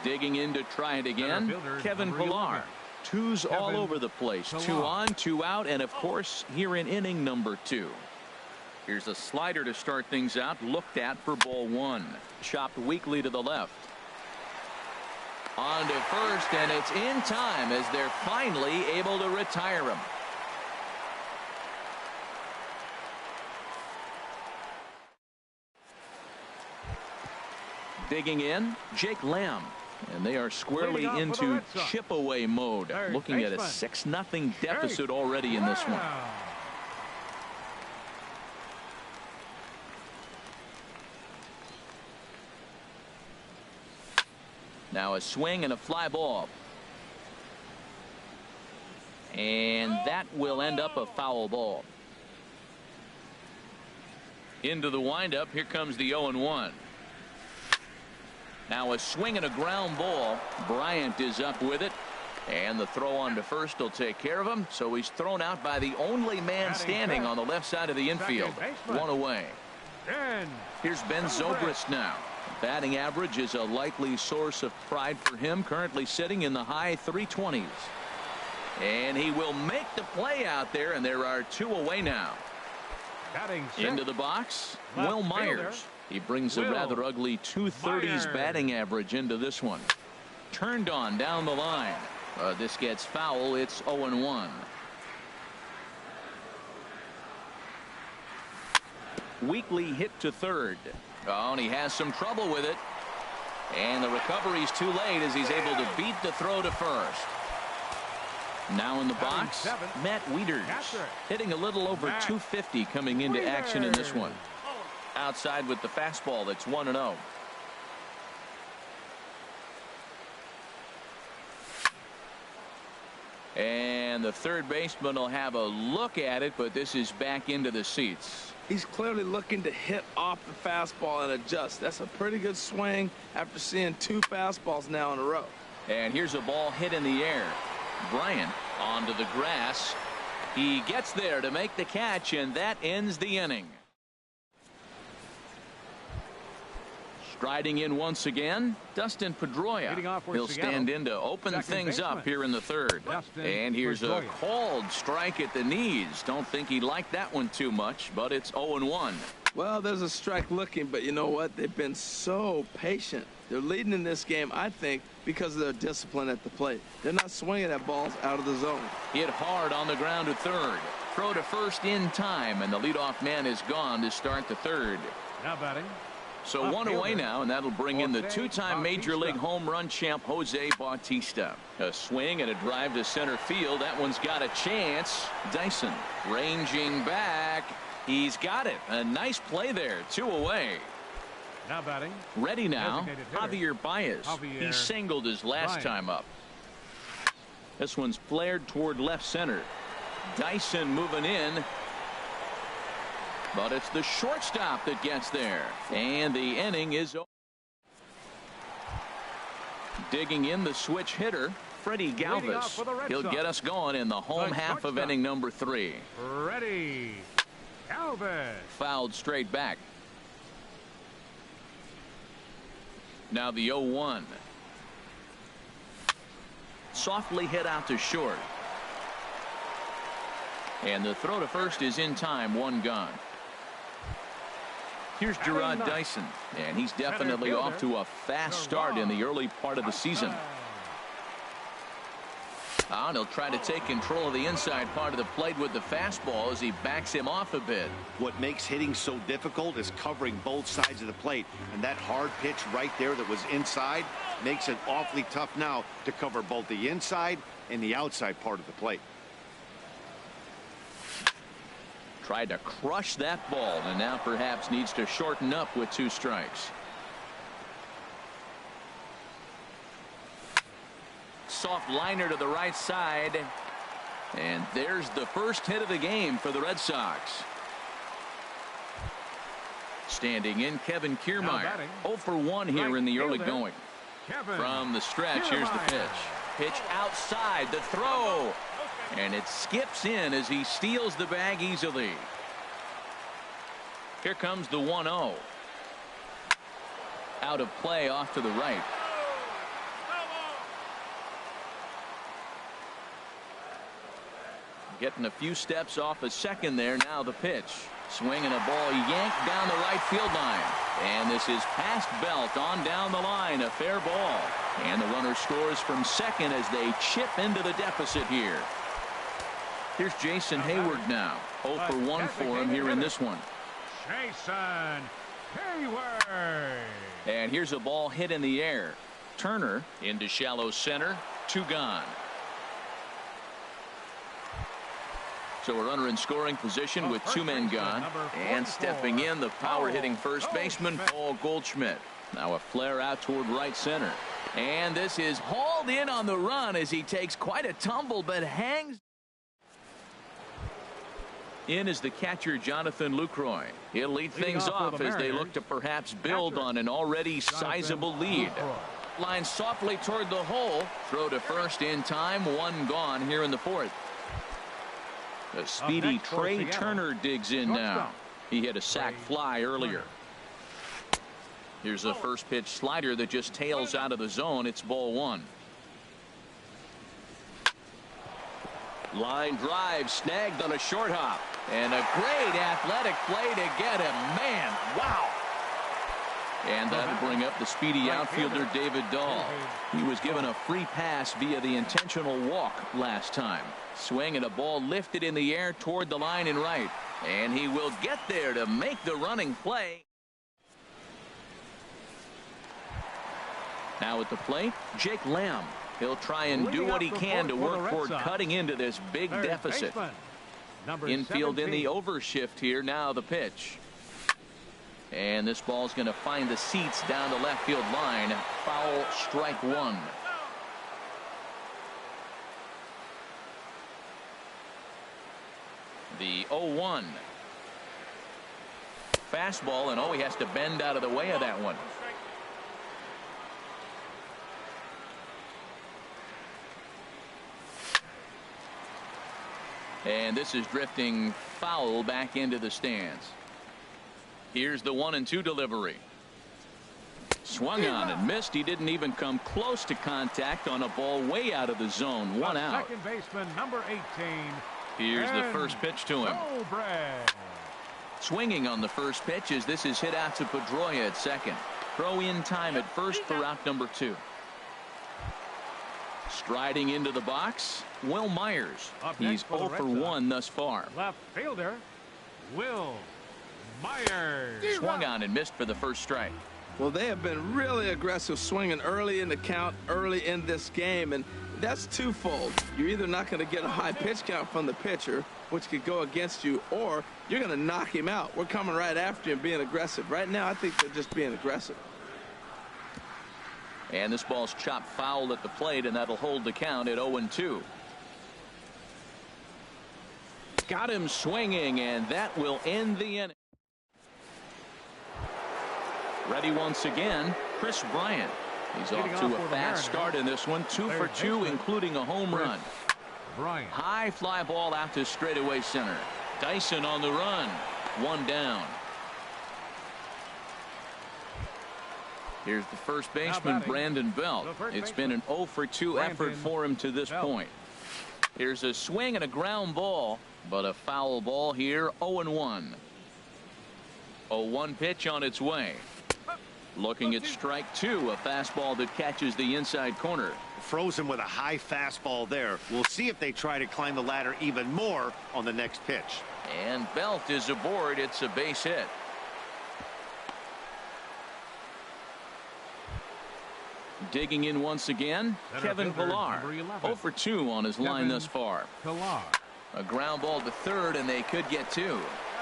Digging in to try it again, Kevin Pillar. Twos all over the place. 2 on, 2 out, and of course here in inning number 2. Here's a slider to start things out, looked at for ball 1. Chopped weakly to the left. On to first, and it's in time as they're finally able to retire him. Digging in, Jake Lamb. And they are squarely into chip-away mode, looking at a 6-0 deficit already in this one. Now a swing and a fly ball. And that will end up a foul ball. Into the windup, here comes the 0-1. Now a swing and a ground ball. Bryant is up with it. And the throw on to first will take care of him. So he's thrown out by the only man standing on the left side of the infield. 1 away. Here's Ben Zobrist now. Batting average is a likely source of pride for him. Currently sitting in the high 320s. And he will make the play out there. And there are 2 away now. Into the box, Will Myers. He brings a rather ugly 230s batting average into this one. Turned on down the line. This gets foul. It's 0-1. Weakly hit to third. Oh, and he has some trouble with it. And the recovery's too late as he's able to beat the throw to first. Now in the box, Matt Wieters, hitting a little over 250 coming into action in this one. Outside with the fastball. That's 1-0. And the third baseman will have a look at it, but this is back into the seats. He's clearly looking to hit off the fastball and adjust. That's a pretty good swing after seeing 2 fastballs now in a row. And here's a ball hit in the air. Bryant onto the grass. He gets there to make the catch, and that ends the inning. Striding in once again, Dustin Pedroia. He'll stand in to open things up here in the third. And here's a called strike at the knees. Don't think he liked that one too much, but it's 0-1. Well, there's a strike looking, but you know what? They've been so patient. They're leading in this game, I think, because of their discipline at the plate. They're not swinging at balls out of the zone. Hit hard on the ground to third. Throw to first in time, and the leadoff man is gone to start the third. Now batting. So 1 away now, and that'll bring in the 2-time Major League home run champ Jose Bautista. A swing and a drive to center field. That one's got a chance. Dyson ranging back. He's got it. A nice play there. 2 away. Now batting. Ready now, Javier Baez. He singled his last time up. This one's flared toward left center. Dyson moving in. But it's the shortstop that gets there. And the inning is over. Digging in the switch hitter, Freddie Galvis. He'll get us going in the home half of inning number 3. Ready. Galvis. Fouled straight back. Now the 0-1. Softly hit out to short. And the throw to first is in time. 1 gone. Here's Gerard Dyson, and he's definitely off to a fast start in the early part of the season. And he'll try to take control of the inside part of the plate with the fastball as he backs him off a bit. What makes hitting so difficult is covering both sides of the plate, and that hard pitch right there that was inside makes it awfully tough now to cover both the inside and the outside part of the plate. Tried to crush that ball, and now perhaps needs to shorten up with 2 strikes. Soft liner to the right side, and there's the first hit of the game for the Red Sox. Standing in, Kevin Kiermaier. 0 for 1 here in the early going. From the stretch, here's the pitch. Pitch outside, the throw. And it skips in as he steals the bag easily. Here comes the 1-0. Out of play off to the right. Getting a few steps off a second there. Now the pitch. Swinging a ball yanked down the right field line. And this is past Belt on down the line. A fair ball. And the runner scores from second as they chip into the deficit here. Here's Jason Hayward now. 0 for 1 for him here in this one. Jason Hayward. And here's a ball hit in the air. Turner into shallow center. 2 gone. So a runner in scoring position with 2 men gone. And stepping in, the power-hitting first baseman, Paul Goldschmidt. Now a flare out toward right center. And this is hauled in on the run as he takes quite a tumble, but hangs. In is the catcher, Jonathan Lucroy. He'll lead things off as they look to perhaps build on an already sizable lead. Line softly toward the hole. Throw to first in time. 1 gone here in the 4th. The speedy Trey Turner digs in now. He hit a sac fly earlier. Here's a first pitch slider that just tails out of the zone. It's ball 1. Line drive snagged on a short hop. And a great athletic play to get him. Man, wow. And that'll bring up the speedy outfielder David Dahl. He was given a free pass via the intentional walk last time. Swing and a ball lifted in the air toward the line and right. And he will get there to make the running play. Now at the plate, Jake Lamb. He'll try and do what he can to work toward cutting into this big deficit. Infield in the overshift here. Now the pitch. And this ball's going to find the seats down the left field line. Foul, strike 1. The 0-1. Fastball, and he has to bend out of the way of that one. And this is drifting foul back into the stands. Here's the 1-2 delivery. Swung on and missed. He didn't even come close to contact on a ball way out of the zone. 1 out. Second baseman, number 18. Here's the first pitch to him. Swinging on the first pitch as this is hit out to Pedroia at second. Throw in time at first for out number 2. Striding into the box, Will Myers. He's 0 for 1 thus far. Left fielder, Will Myers. Swung on and missed for the first strike. Well, they have been really aggressive swinging early in the count, early in this game, and that's twofold. You're either not going to get a high pitch count from the pitcher, which could go against you, or you're going to knock him out. We're coming right after him, being aggressive. Right now, I think they're just being aggressive. And this ball's chopped foul at the plate, and that'll hold the count at 0-2. Got him swinging, and that will end the inning. Ready once again, Chris Bryant. He's off to a fast start in this one. 2 for 2, including a home run. High fly ball out to straightaway center. Dyson on the run. 1 down. Here's the first baseman, Brandon Belt. It's been an 0 for 2 effort for him to this point. Here's a swing and a ground ball, but a foul ball here. 0-1. 0-1 pitch on its way. Looking at strike 2, a fastball that catches the inside corner. Frozen with a high fastball there. We'll see if they try to climb the ladder even more on the next pitch. And Belt is aboard. It's a base hit. Digging in once again, Kevin Pillar. 0 for 2 on his line thus far. A ground ball to third, and they could get 2.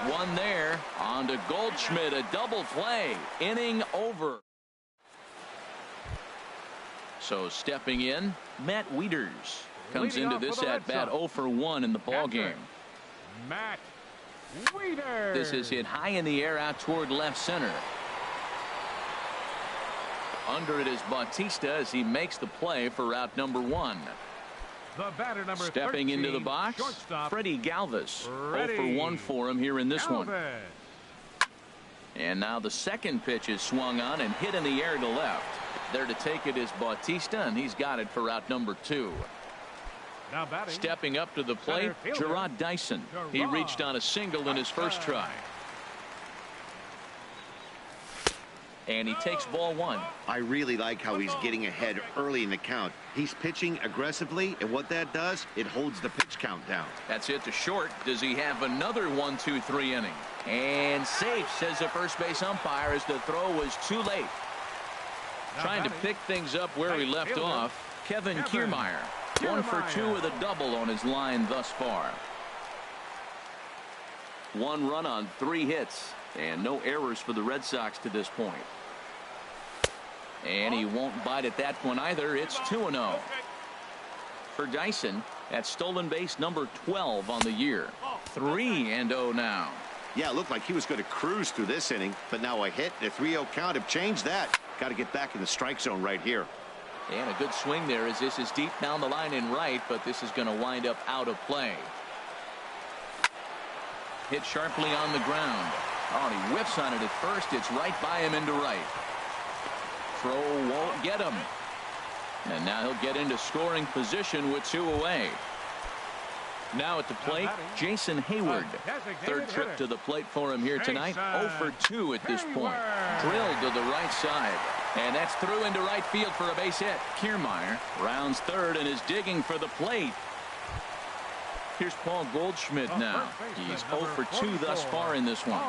1 there. On to Goldschmidt. A double play. Inning over. So stepping in, Matt Wieters comes into this at bat 0 for 1 in the ball game. Matt Wieters. This is hit high in the air out toward left center. Under it is Bautista as he makes the play for out number 1. The batter, number Stepping 13, into the box, shortstop, Freddie Galvis. 0 for 1 for him here in this one. And now the second pitch is swung on and hit in the air to left. There to take it is Bautista, and he's got it for out number 2. Now batting. Stepping up to the plate, Center fielder, Gerard Dyson. He Gerard. reached on a single in his first try. And he takes ball one. I really like how he's getting ahead early in the count. He's pitching aggressively, and what that does, it holds the pitch count down. That's it to short. Does he have another 1-2-3 inning? And safe, says the first base umpire, as the throw was too late. Trying to pick things up where he left off, Kevin Kiermaier. 1 for 2 with a double on his line thus far. 1 run on 3 hits, and no errors for the Red Sox to this point. And he won't bite at that one either. It's 2-0. For Dyson, that's stolen base number 12 on the year. 3-0 now. Yeah, it looked like he was going to cruise through this inning, but now a hit, a 3-0 count have changed that. Got to get back in the strike zone right here. And a good swing there as this is deep down the line in right, but this is going to wind up out of play. Hit sharply on the ground. Oh, and he whiffs on it at first. It's right by him into right. Throw won't get him. And now he'll get into scoring position with 2 away. Now at the plate, Jason Hayward. Third trip to the plate for him here tonight. 0 for 2 at this point. Drilled to the right side. And that's through into right field for a base hit. Kiermaier rounds third and is digging for the plate. Here's Paul Goldschmidt now. He's 0 for 2 thus far in this one.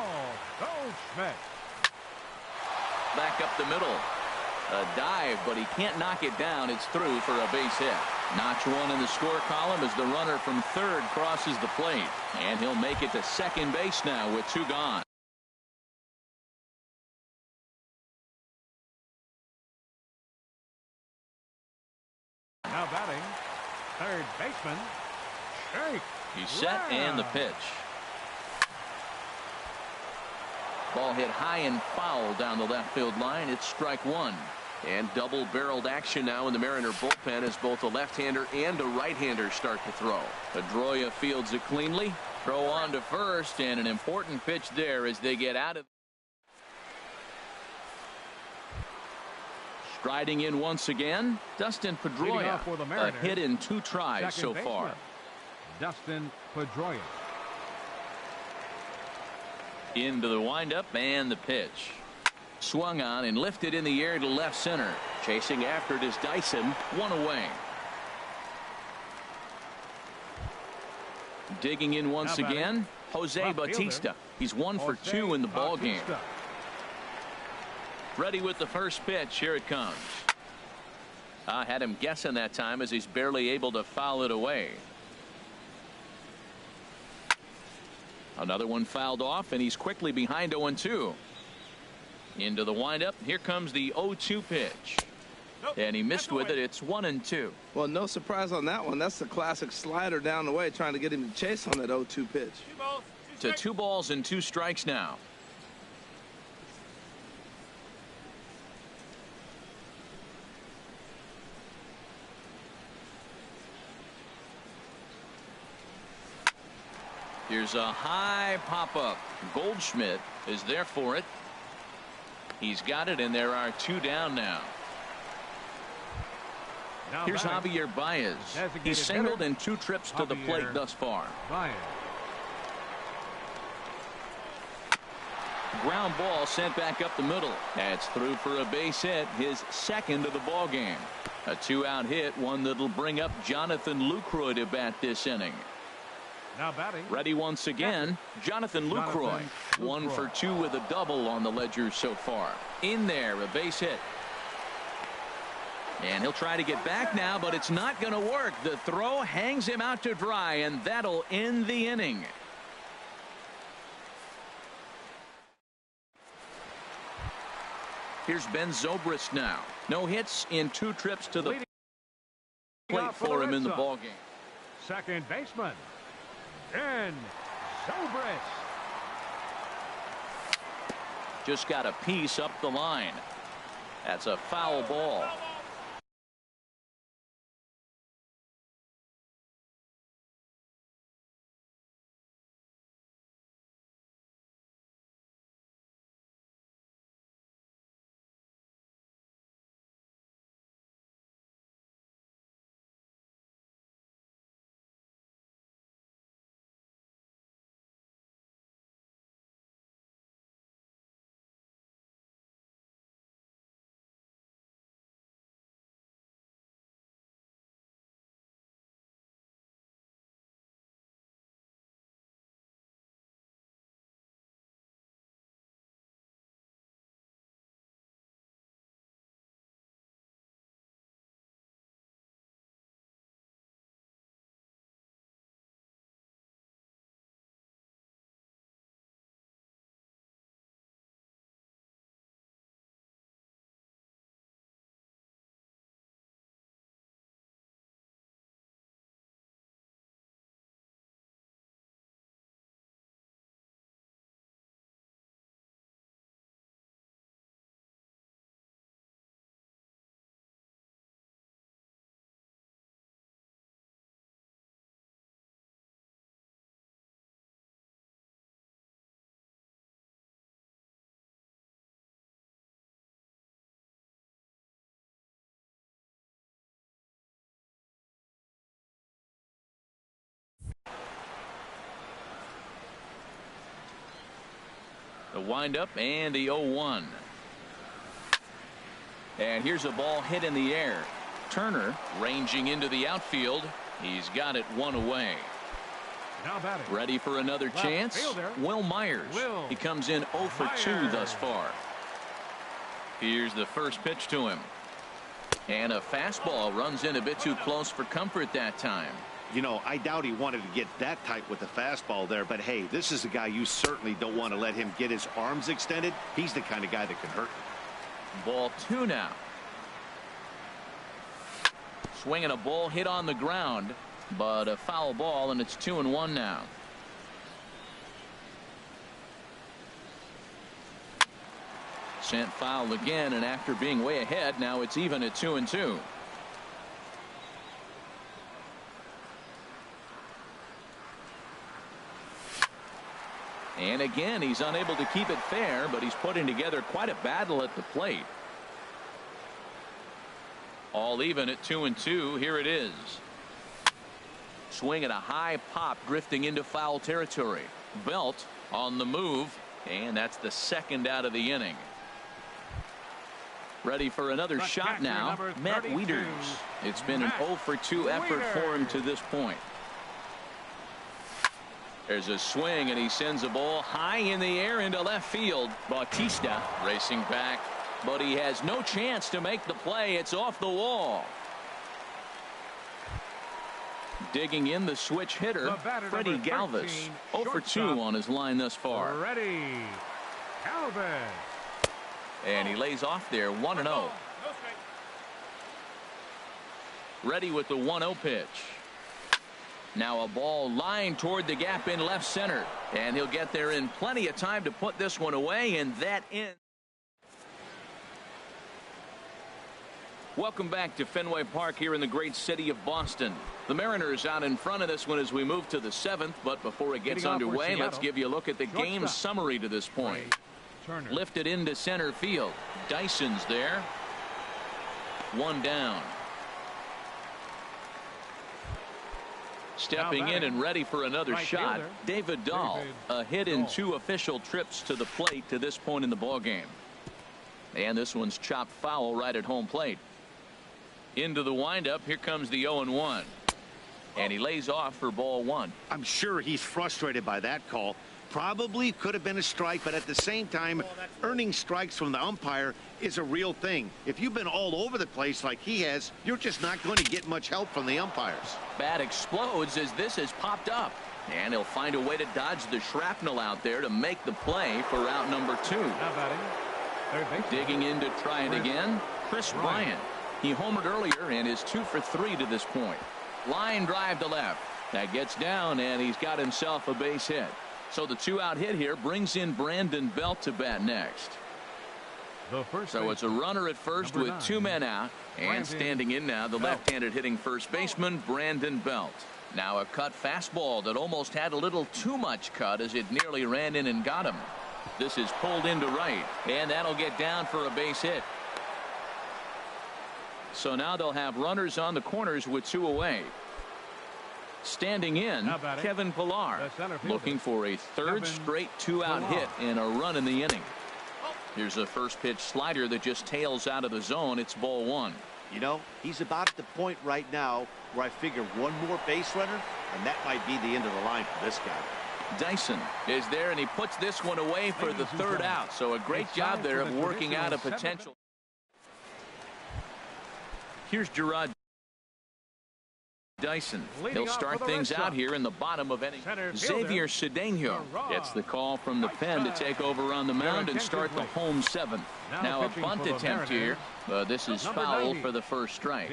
Back up the middle. A dive, but he can't knock it down. It's through for a base hit. Notch 1 in the score column as the runner from third crosses the plate. And he'll make it to second base now with 2 gone. Now batting, third baseman, Shake. He's set and the pitch. Ball hit high and foul down the left field line. It's strike 1. And double-barreled action now in the Mariner bullpen as both a left-hander and a right-hander start to throw. Pedroia fields it cleanly. Throw on to first, and an important pitch there as they get out of. Striding in once again, Dustin Pedroia. A hit in 2 tries so far. Dustin Pedroia. Into the windup and the pitch. Swung on and lifted in the air to left center. Chasing after it is Dyson. 1 away. Digging in once again, Jose Bautista. He's 1 for 2 in the ball game. Ready with the first pitch. Here it comes. I had him guessing that time as he's barely able to foul it away. Another one fouled off, and he's quickly behind 0-2. Into the windup. Here comes the 0-2 pitch. And he missed with it. It's 1-2. Well, no surprise on that one. That's the classic slider down the way, trying to get him to chase on that 0-2 pitch. To 2 balls and 2 strikes now. Here's a high pop-up. Goldschmidt is there for it. He's got it, and there are 2 down now. Here's Javier Baez. He's singled in 2 trips to the plate thus far. Ground ball sent back up the middle. That's through for a base hit, his second of the ball game. A 2-out hit, one that'll bring up Jonathan Lucroy to bat this inning. Now batting. Ready once again, Jonathan Lucroy. 1 for 2 with a double on the ledger so far. In there, a base hit. And he'll try to get back now, but it's not going to work. The throw hangs him out to dry, and that'll end the inning. Here's Ben Zobrist now. No hits in 2 trips to the plate for him in the ballgame. Second baseman, Ben Zobrist. Just got a piece up the line. That's a foul ball. The windup and the 0-1. And here's a ball hit in the air. Turner ranging into the outfield. He's got it one away. Now batting. Ready for another Left chance. fielder. Will Myers. He comes in 0 for 2 thus far. Here's the first pitch to him. And a fastball runs in a bit too close for comfort that time. You know, I doubt he wanted to get that tight with the fastball there, but hey, this is a guy you certainly don't want to let him get his arms extended. He's the kind of guy that can hurt you. Ball 2 now. Swinging a ball hit on the ground, but a foul ball, and it's 2-1 now. Sent foul again, and after being way ahead, now it's even at 2-2. And again, he's unable to keep it fair, but he's putting together quite a battle at the plate. All even at 2-2. Here it is. Swing at a high pop, drifting into foul territory. Belt on the move, and that's the second out of the inning. Ready for another shot now. Matt Wieters. It's been an 0 for 2 effort for him to this point. There's a swing, and he sends a ball high in the air into left field. Bautista racing back, but he has no chance to make the play. It's off the wall. Digging in the switch hitter, Freddie Galvis. 0 for 2 on his line thus far. Ready, Galvis. And he lays off there, 1-0. Ready with the 1-0 pitch. Now a ball lined toward the gap in left center, and he'll get there in plenty of time to put this one away, and that ends. Welcome back to Fenway Park here in the great city of Boston. The Mariners out in front of this one as we move to the 7th, but before it gets underway, let's give you a look at the game summary to this point. Lifted into center field. Dyson's there. One down. Stepping in and ready for another shot, David Dahl. A hit in 2 official trips to the plate to this point in the ballgame. And this one's chopped foul right at home plate. Into the windup. Here comes the 0-1. And he lays off for ball 1. I'm sure he's frustrated by that call. Probably could have been a strike, but at the same time, earning strikes from the umpire is a real thing. If you've been all over the place like he has, you're just not going to get much help from the umpires. Bat explodes as this has popped up. And he'll find a way to dodge the shrapnel out there to make the play for out number 2. Digging in to try it again, Chris Bryant. He homered earlier and is 2 for 3 to this point. Line drive to left. That gets down, and he's got himself a base hit. So the 2-out hit here brings in Brandon Belt to bat next. So it's a runner at first with 2 men out, and standing in now the left-handed hitting first baseman Brandon Belt. Now a cut fastball that almost had a little too much cut as it nearly ran in and got him. This is pulled into right, and that'll get down for a base hit. So now they'll have runners on the corners with 2 away. Standing in, Kevin Pillar, looking for a 3rd straight 2-out hit and a run in the inning. Here's a first pitch slider that just tails out of the zone. It's ball 1. You know, he's about at the point right now where I figure one more base runner, and that might be the end of the line for this guy. Dyson is there, and he puts this one away for the 3rd out. So a great job there of working out a potential. Here's Gerard Dyson. He'll start things out here in the bottom of inning. Sie7e gets the call from the pen to take over on the mound and start the home 7th. Now a bunt attempt here, but this is foul for the first strike.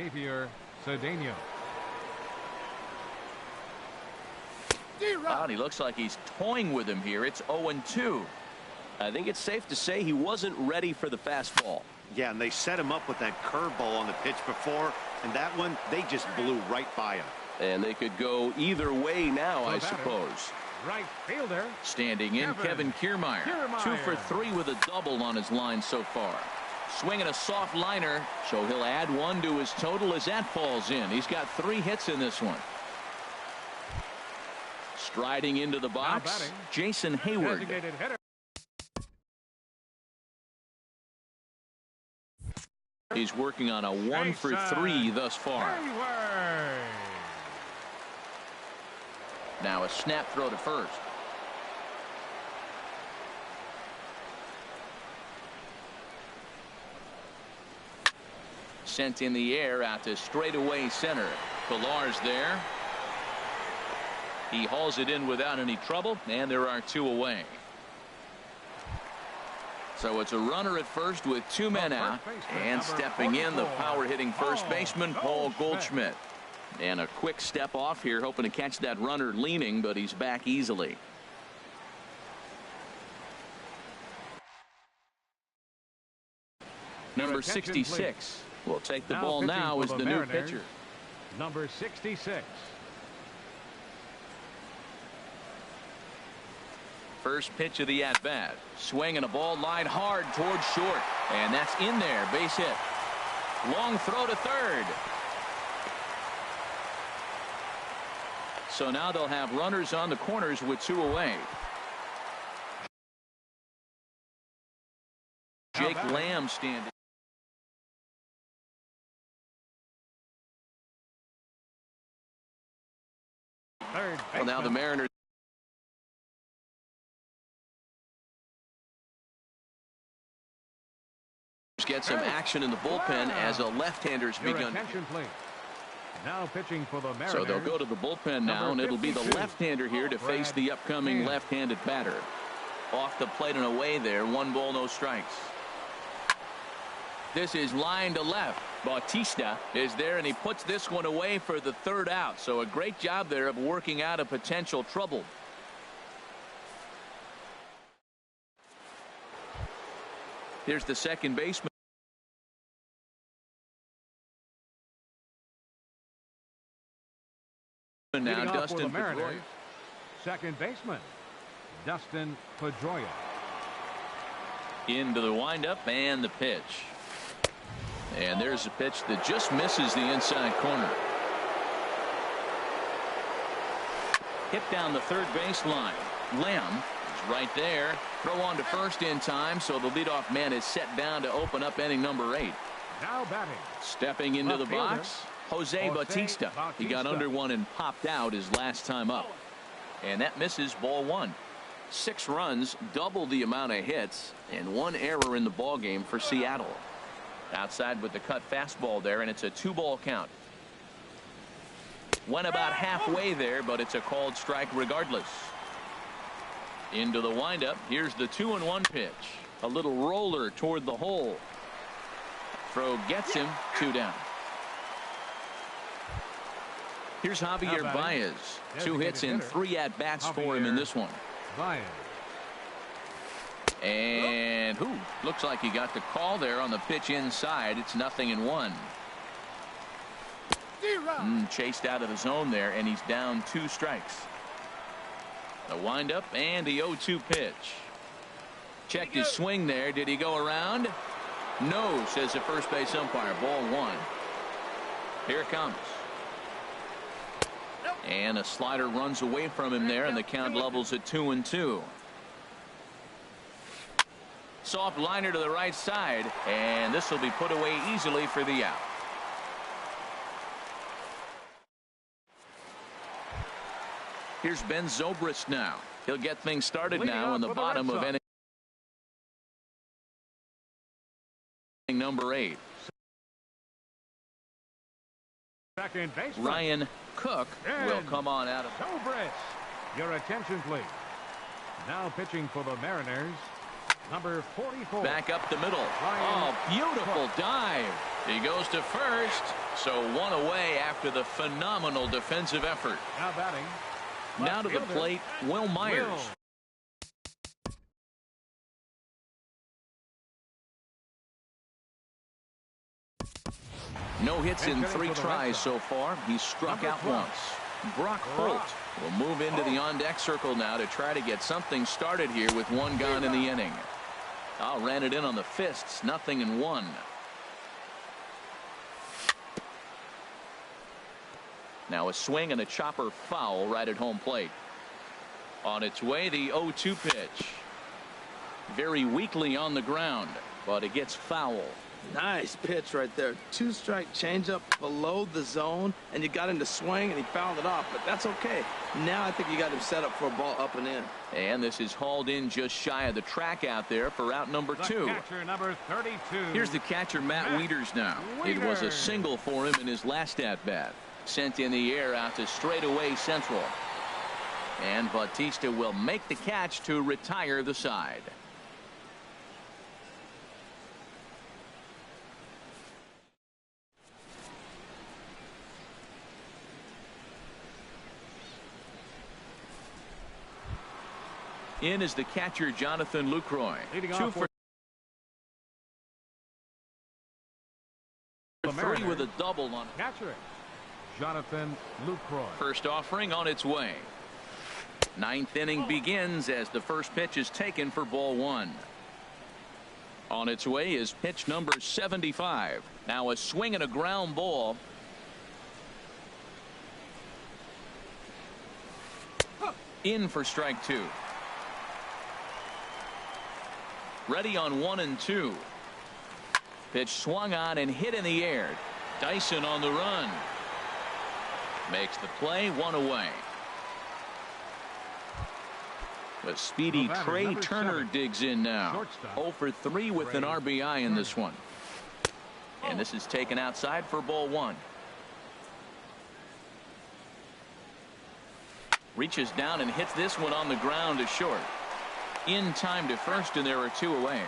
Sie7e. He looks like he's toying with him here. It's 0-2. I think it's safe to say he wasn't ready for the fastball. Yeah, and they set him up with that curveball on the pitch before, and that one, they just blew right by him. And they could go either way now, I suppose. Right fielder. Standing in, Kevin Kiermaier. 2 for 3 with a double on his line so far. Swinging a soft liner, so he'll add 1 to his total as that falls in. He's got 3 hits in this one. Striding into the box, Jason Hayward. He's working on a 1 for 3 thus far. Now a snap throw to first. Sent in the air out to straightaway center. Pillar's there. He hauls it in without any trouble, and there are 2 away. So it's a runner at first with 2 men out, and stepping in, the power-hitting first baseman, Paul Goldschmidt. And a quick step off here, hoping to catch that runner leaning, but he's back easily. Number 66 will take the ball now as the new pitcher. Number 66. First pitch of the at-bat. Swinging a ball line hard towards short. And that's in there. Base hit. Long throw to third. So now they'll have runners on the corners with 2 away. Jake Lamb standing. Well, now the Mariners get some action in the bullpen as a left-hander's begun. Now pitching for the Mariners. So they'll go to the bullpen now, and it'll be the left-hander here to face the upcoming left-handed batter. Off the plate and away there. 1 ball, no strikes. This is line to left. Bautista is there, and he puts this one away for the 3rd out. So a great job there of working out a potential trouble. Here's the second baseman. Now Dustin Pedroia. Second baseman Dustin Pedroia. Into the windup and the pitch. And there's a pitch that just misses the inside corner. Hit down the third baseline. Lamb is right there. Throw on to first in time, so the leadoff man is set down to open up inning number 8. Now batting. Stepping into the box, Jose Bautista. He got under one and popped out his last time up. And that misses, ball 1. 6 runs, double the amount of hits, and 1 error in the ballgame for Seattle. Outside with the cut fastball there, and it's a 2-ball count. Went about halfway there, but it's a called strike regardless. Into the windup. Here's the 2-1 pitch. A little roller toward the hole. Throw gets him. 2 down. Here's Javier Baez. 2 hits in 3 at-bats for him in this one. Baez. And looks like he got the call there on the pitch inside. It's 0-1. Chased out of the zone there, and he's down 2 strikes. The windup and the 0-2 pitch. Checked his swing there. Did he go around? No, says the first base umpire. Ball 1. Here it comes. And a slider runs away from him there, and the count levels at 2-2. Soft liner to the right side, and this will be put away easily for the out. Here's Ben Zobrist now. He'll get things started now in the bottom of inning number 8. Second baseman Ryan Cook will come on out of Zobrist. Your attention, please. Now pitching for the Mariners, number 44. Back up the middle. Oh, beautiful dive. He goes to first. So 1 away after the phenomenal defensive effort. Now batting. Now to the plate, Will Myers. No hits in 3 tries so far. He's struck out once. Brock Holt will move into the on-deck circle now to try to get something started here with 1 gone in the inning. Ran it in on the fists. 0-1. Now a swing and a chopper foul right at home plate. On its way, the 0-2 pitch. Very weakly on the ground, but it gets foul. Nice pitch right there. 2-strike changeup below the zone, and you got him to swing, and he fouled it off. But that's okay. Now I think you got him set up for a ball up and in. And this is hauled in just shy of the track out there for out number 2. Catcher number 32. Here's the catcher, Matt Wieters now. It was a single for him in his last at-bat. Sent in the air out to straightaway central. And Bautista will make the catch to retire the side. In is the catcher, Jonathan Lucroy. Leading 2 off for 3 with a double on catcher Jonathan Lucroy. first offering on its way. 9th inning begins as the first pitch is taken for ball 1. On its way is pitch number 75. Now a swing and a ground ball. In for strike 2. Ready on 1 and 2. Pitch swung on and hit in the air. Dyson on the run. Makes the play, 1 away. The speedy Trey Turner digs in now. 0 for 3 with an RBI in this one. And this is taken outside for ball 1. Reaches down and hits this one on the ground to short. In time to first, and there are 2 away.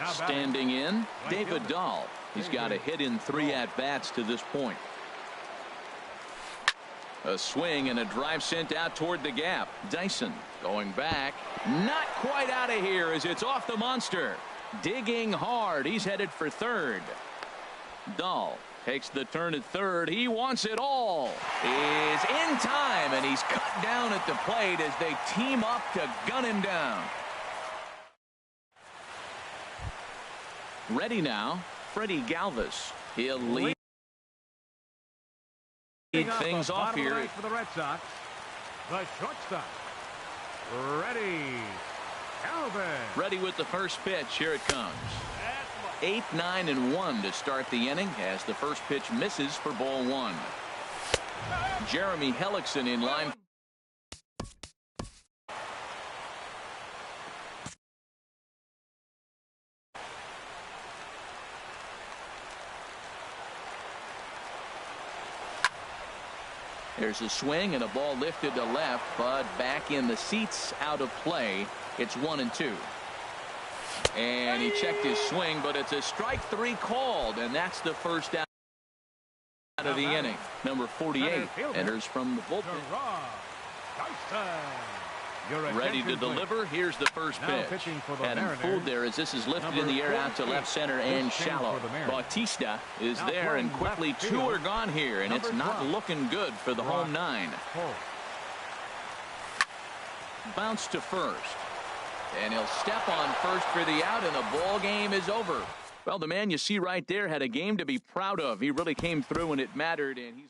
Standing in, David Dahl. He's got a hit in 3 at-bats to this point. A swing and a drive sent out toward the gap. Dyson going back. Not quite out of here as it's off the monster. Digging hard. He's headed for third. Dahl takes the turn at third. He wants it all. Is in time, and he's cut down at the plate as they team up to gun him down. Ready now, Freddie Galvis. He'll lead things off here. For the Red Sox, the shortstop, Freddie Galvis. Ready with the first pitch. Here it comes. 8, 9, and 1 to start the inning as the first pitch misses for ball 1. Jeremy Hellickson in line. There's a swing and a ball lifted to left, but back in the seats, out of play. It's 1 and 2. And he checked his swing, but it's a strike 3 called, and that's the first out of the inning. Number 48 enters from the bullpen. Ready to deliver. Here's the first pitch. And I'm fooled there as this is lifted in the air out to left center and shallow. Bautista is there, and quickly 2 are gone here, and it's not looking good for the home 9. Bounce to first. And he'll step on first for the out, and the ball game is over. Well, the man you see right there had a game to be proud of. He really came through, and it mattered, and he's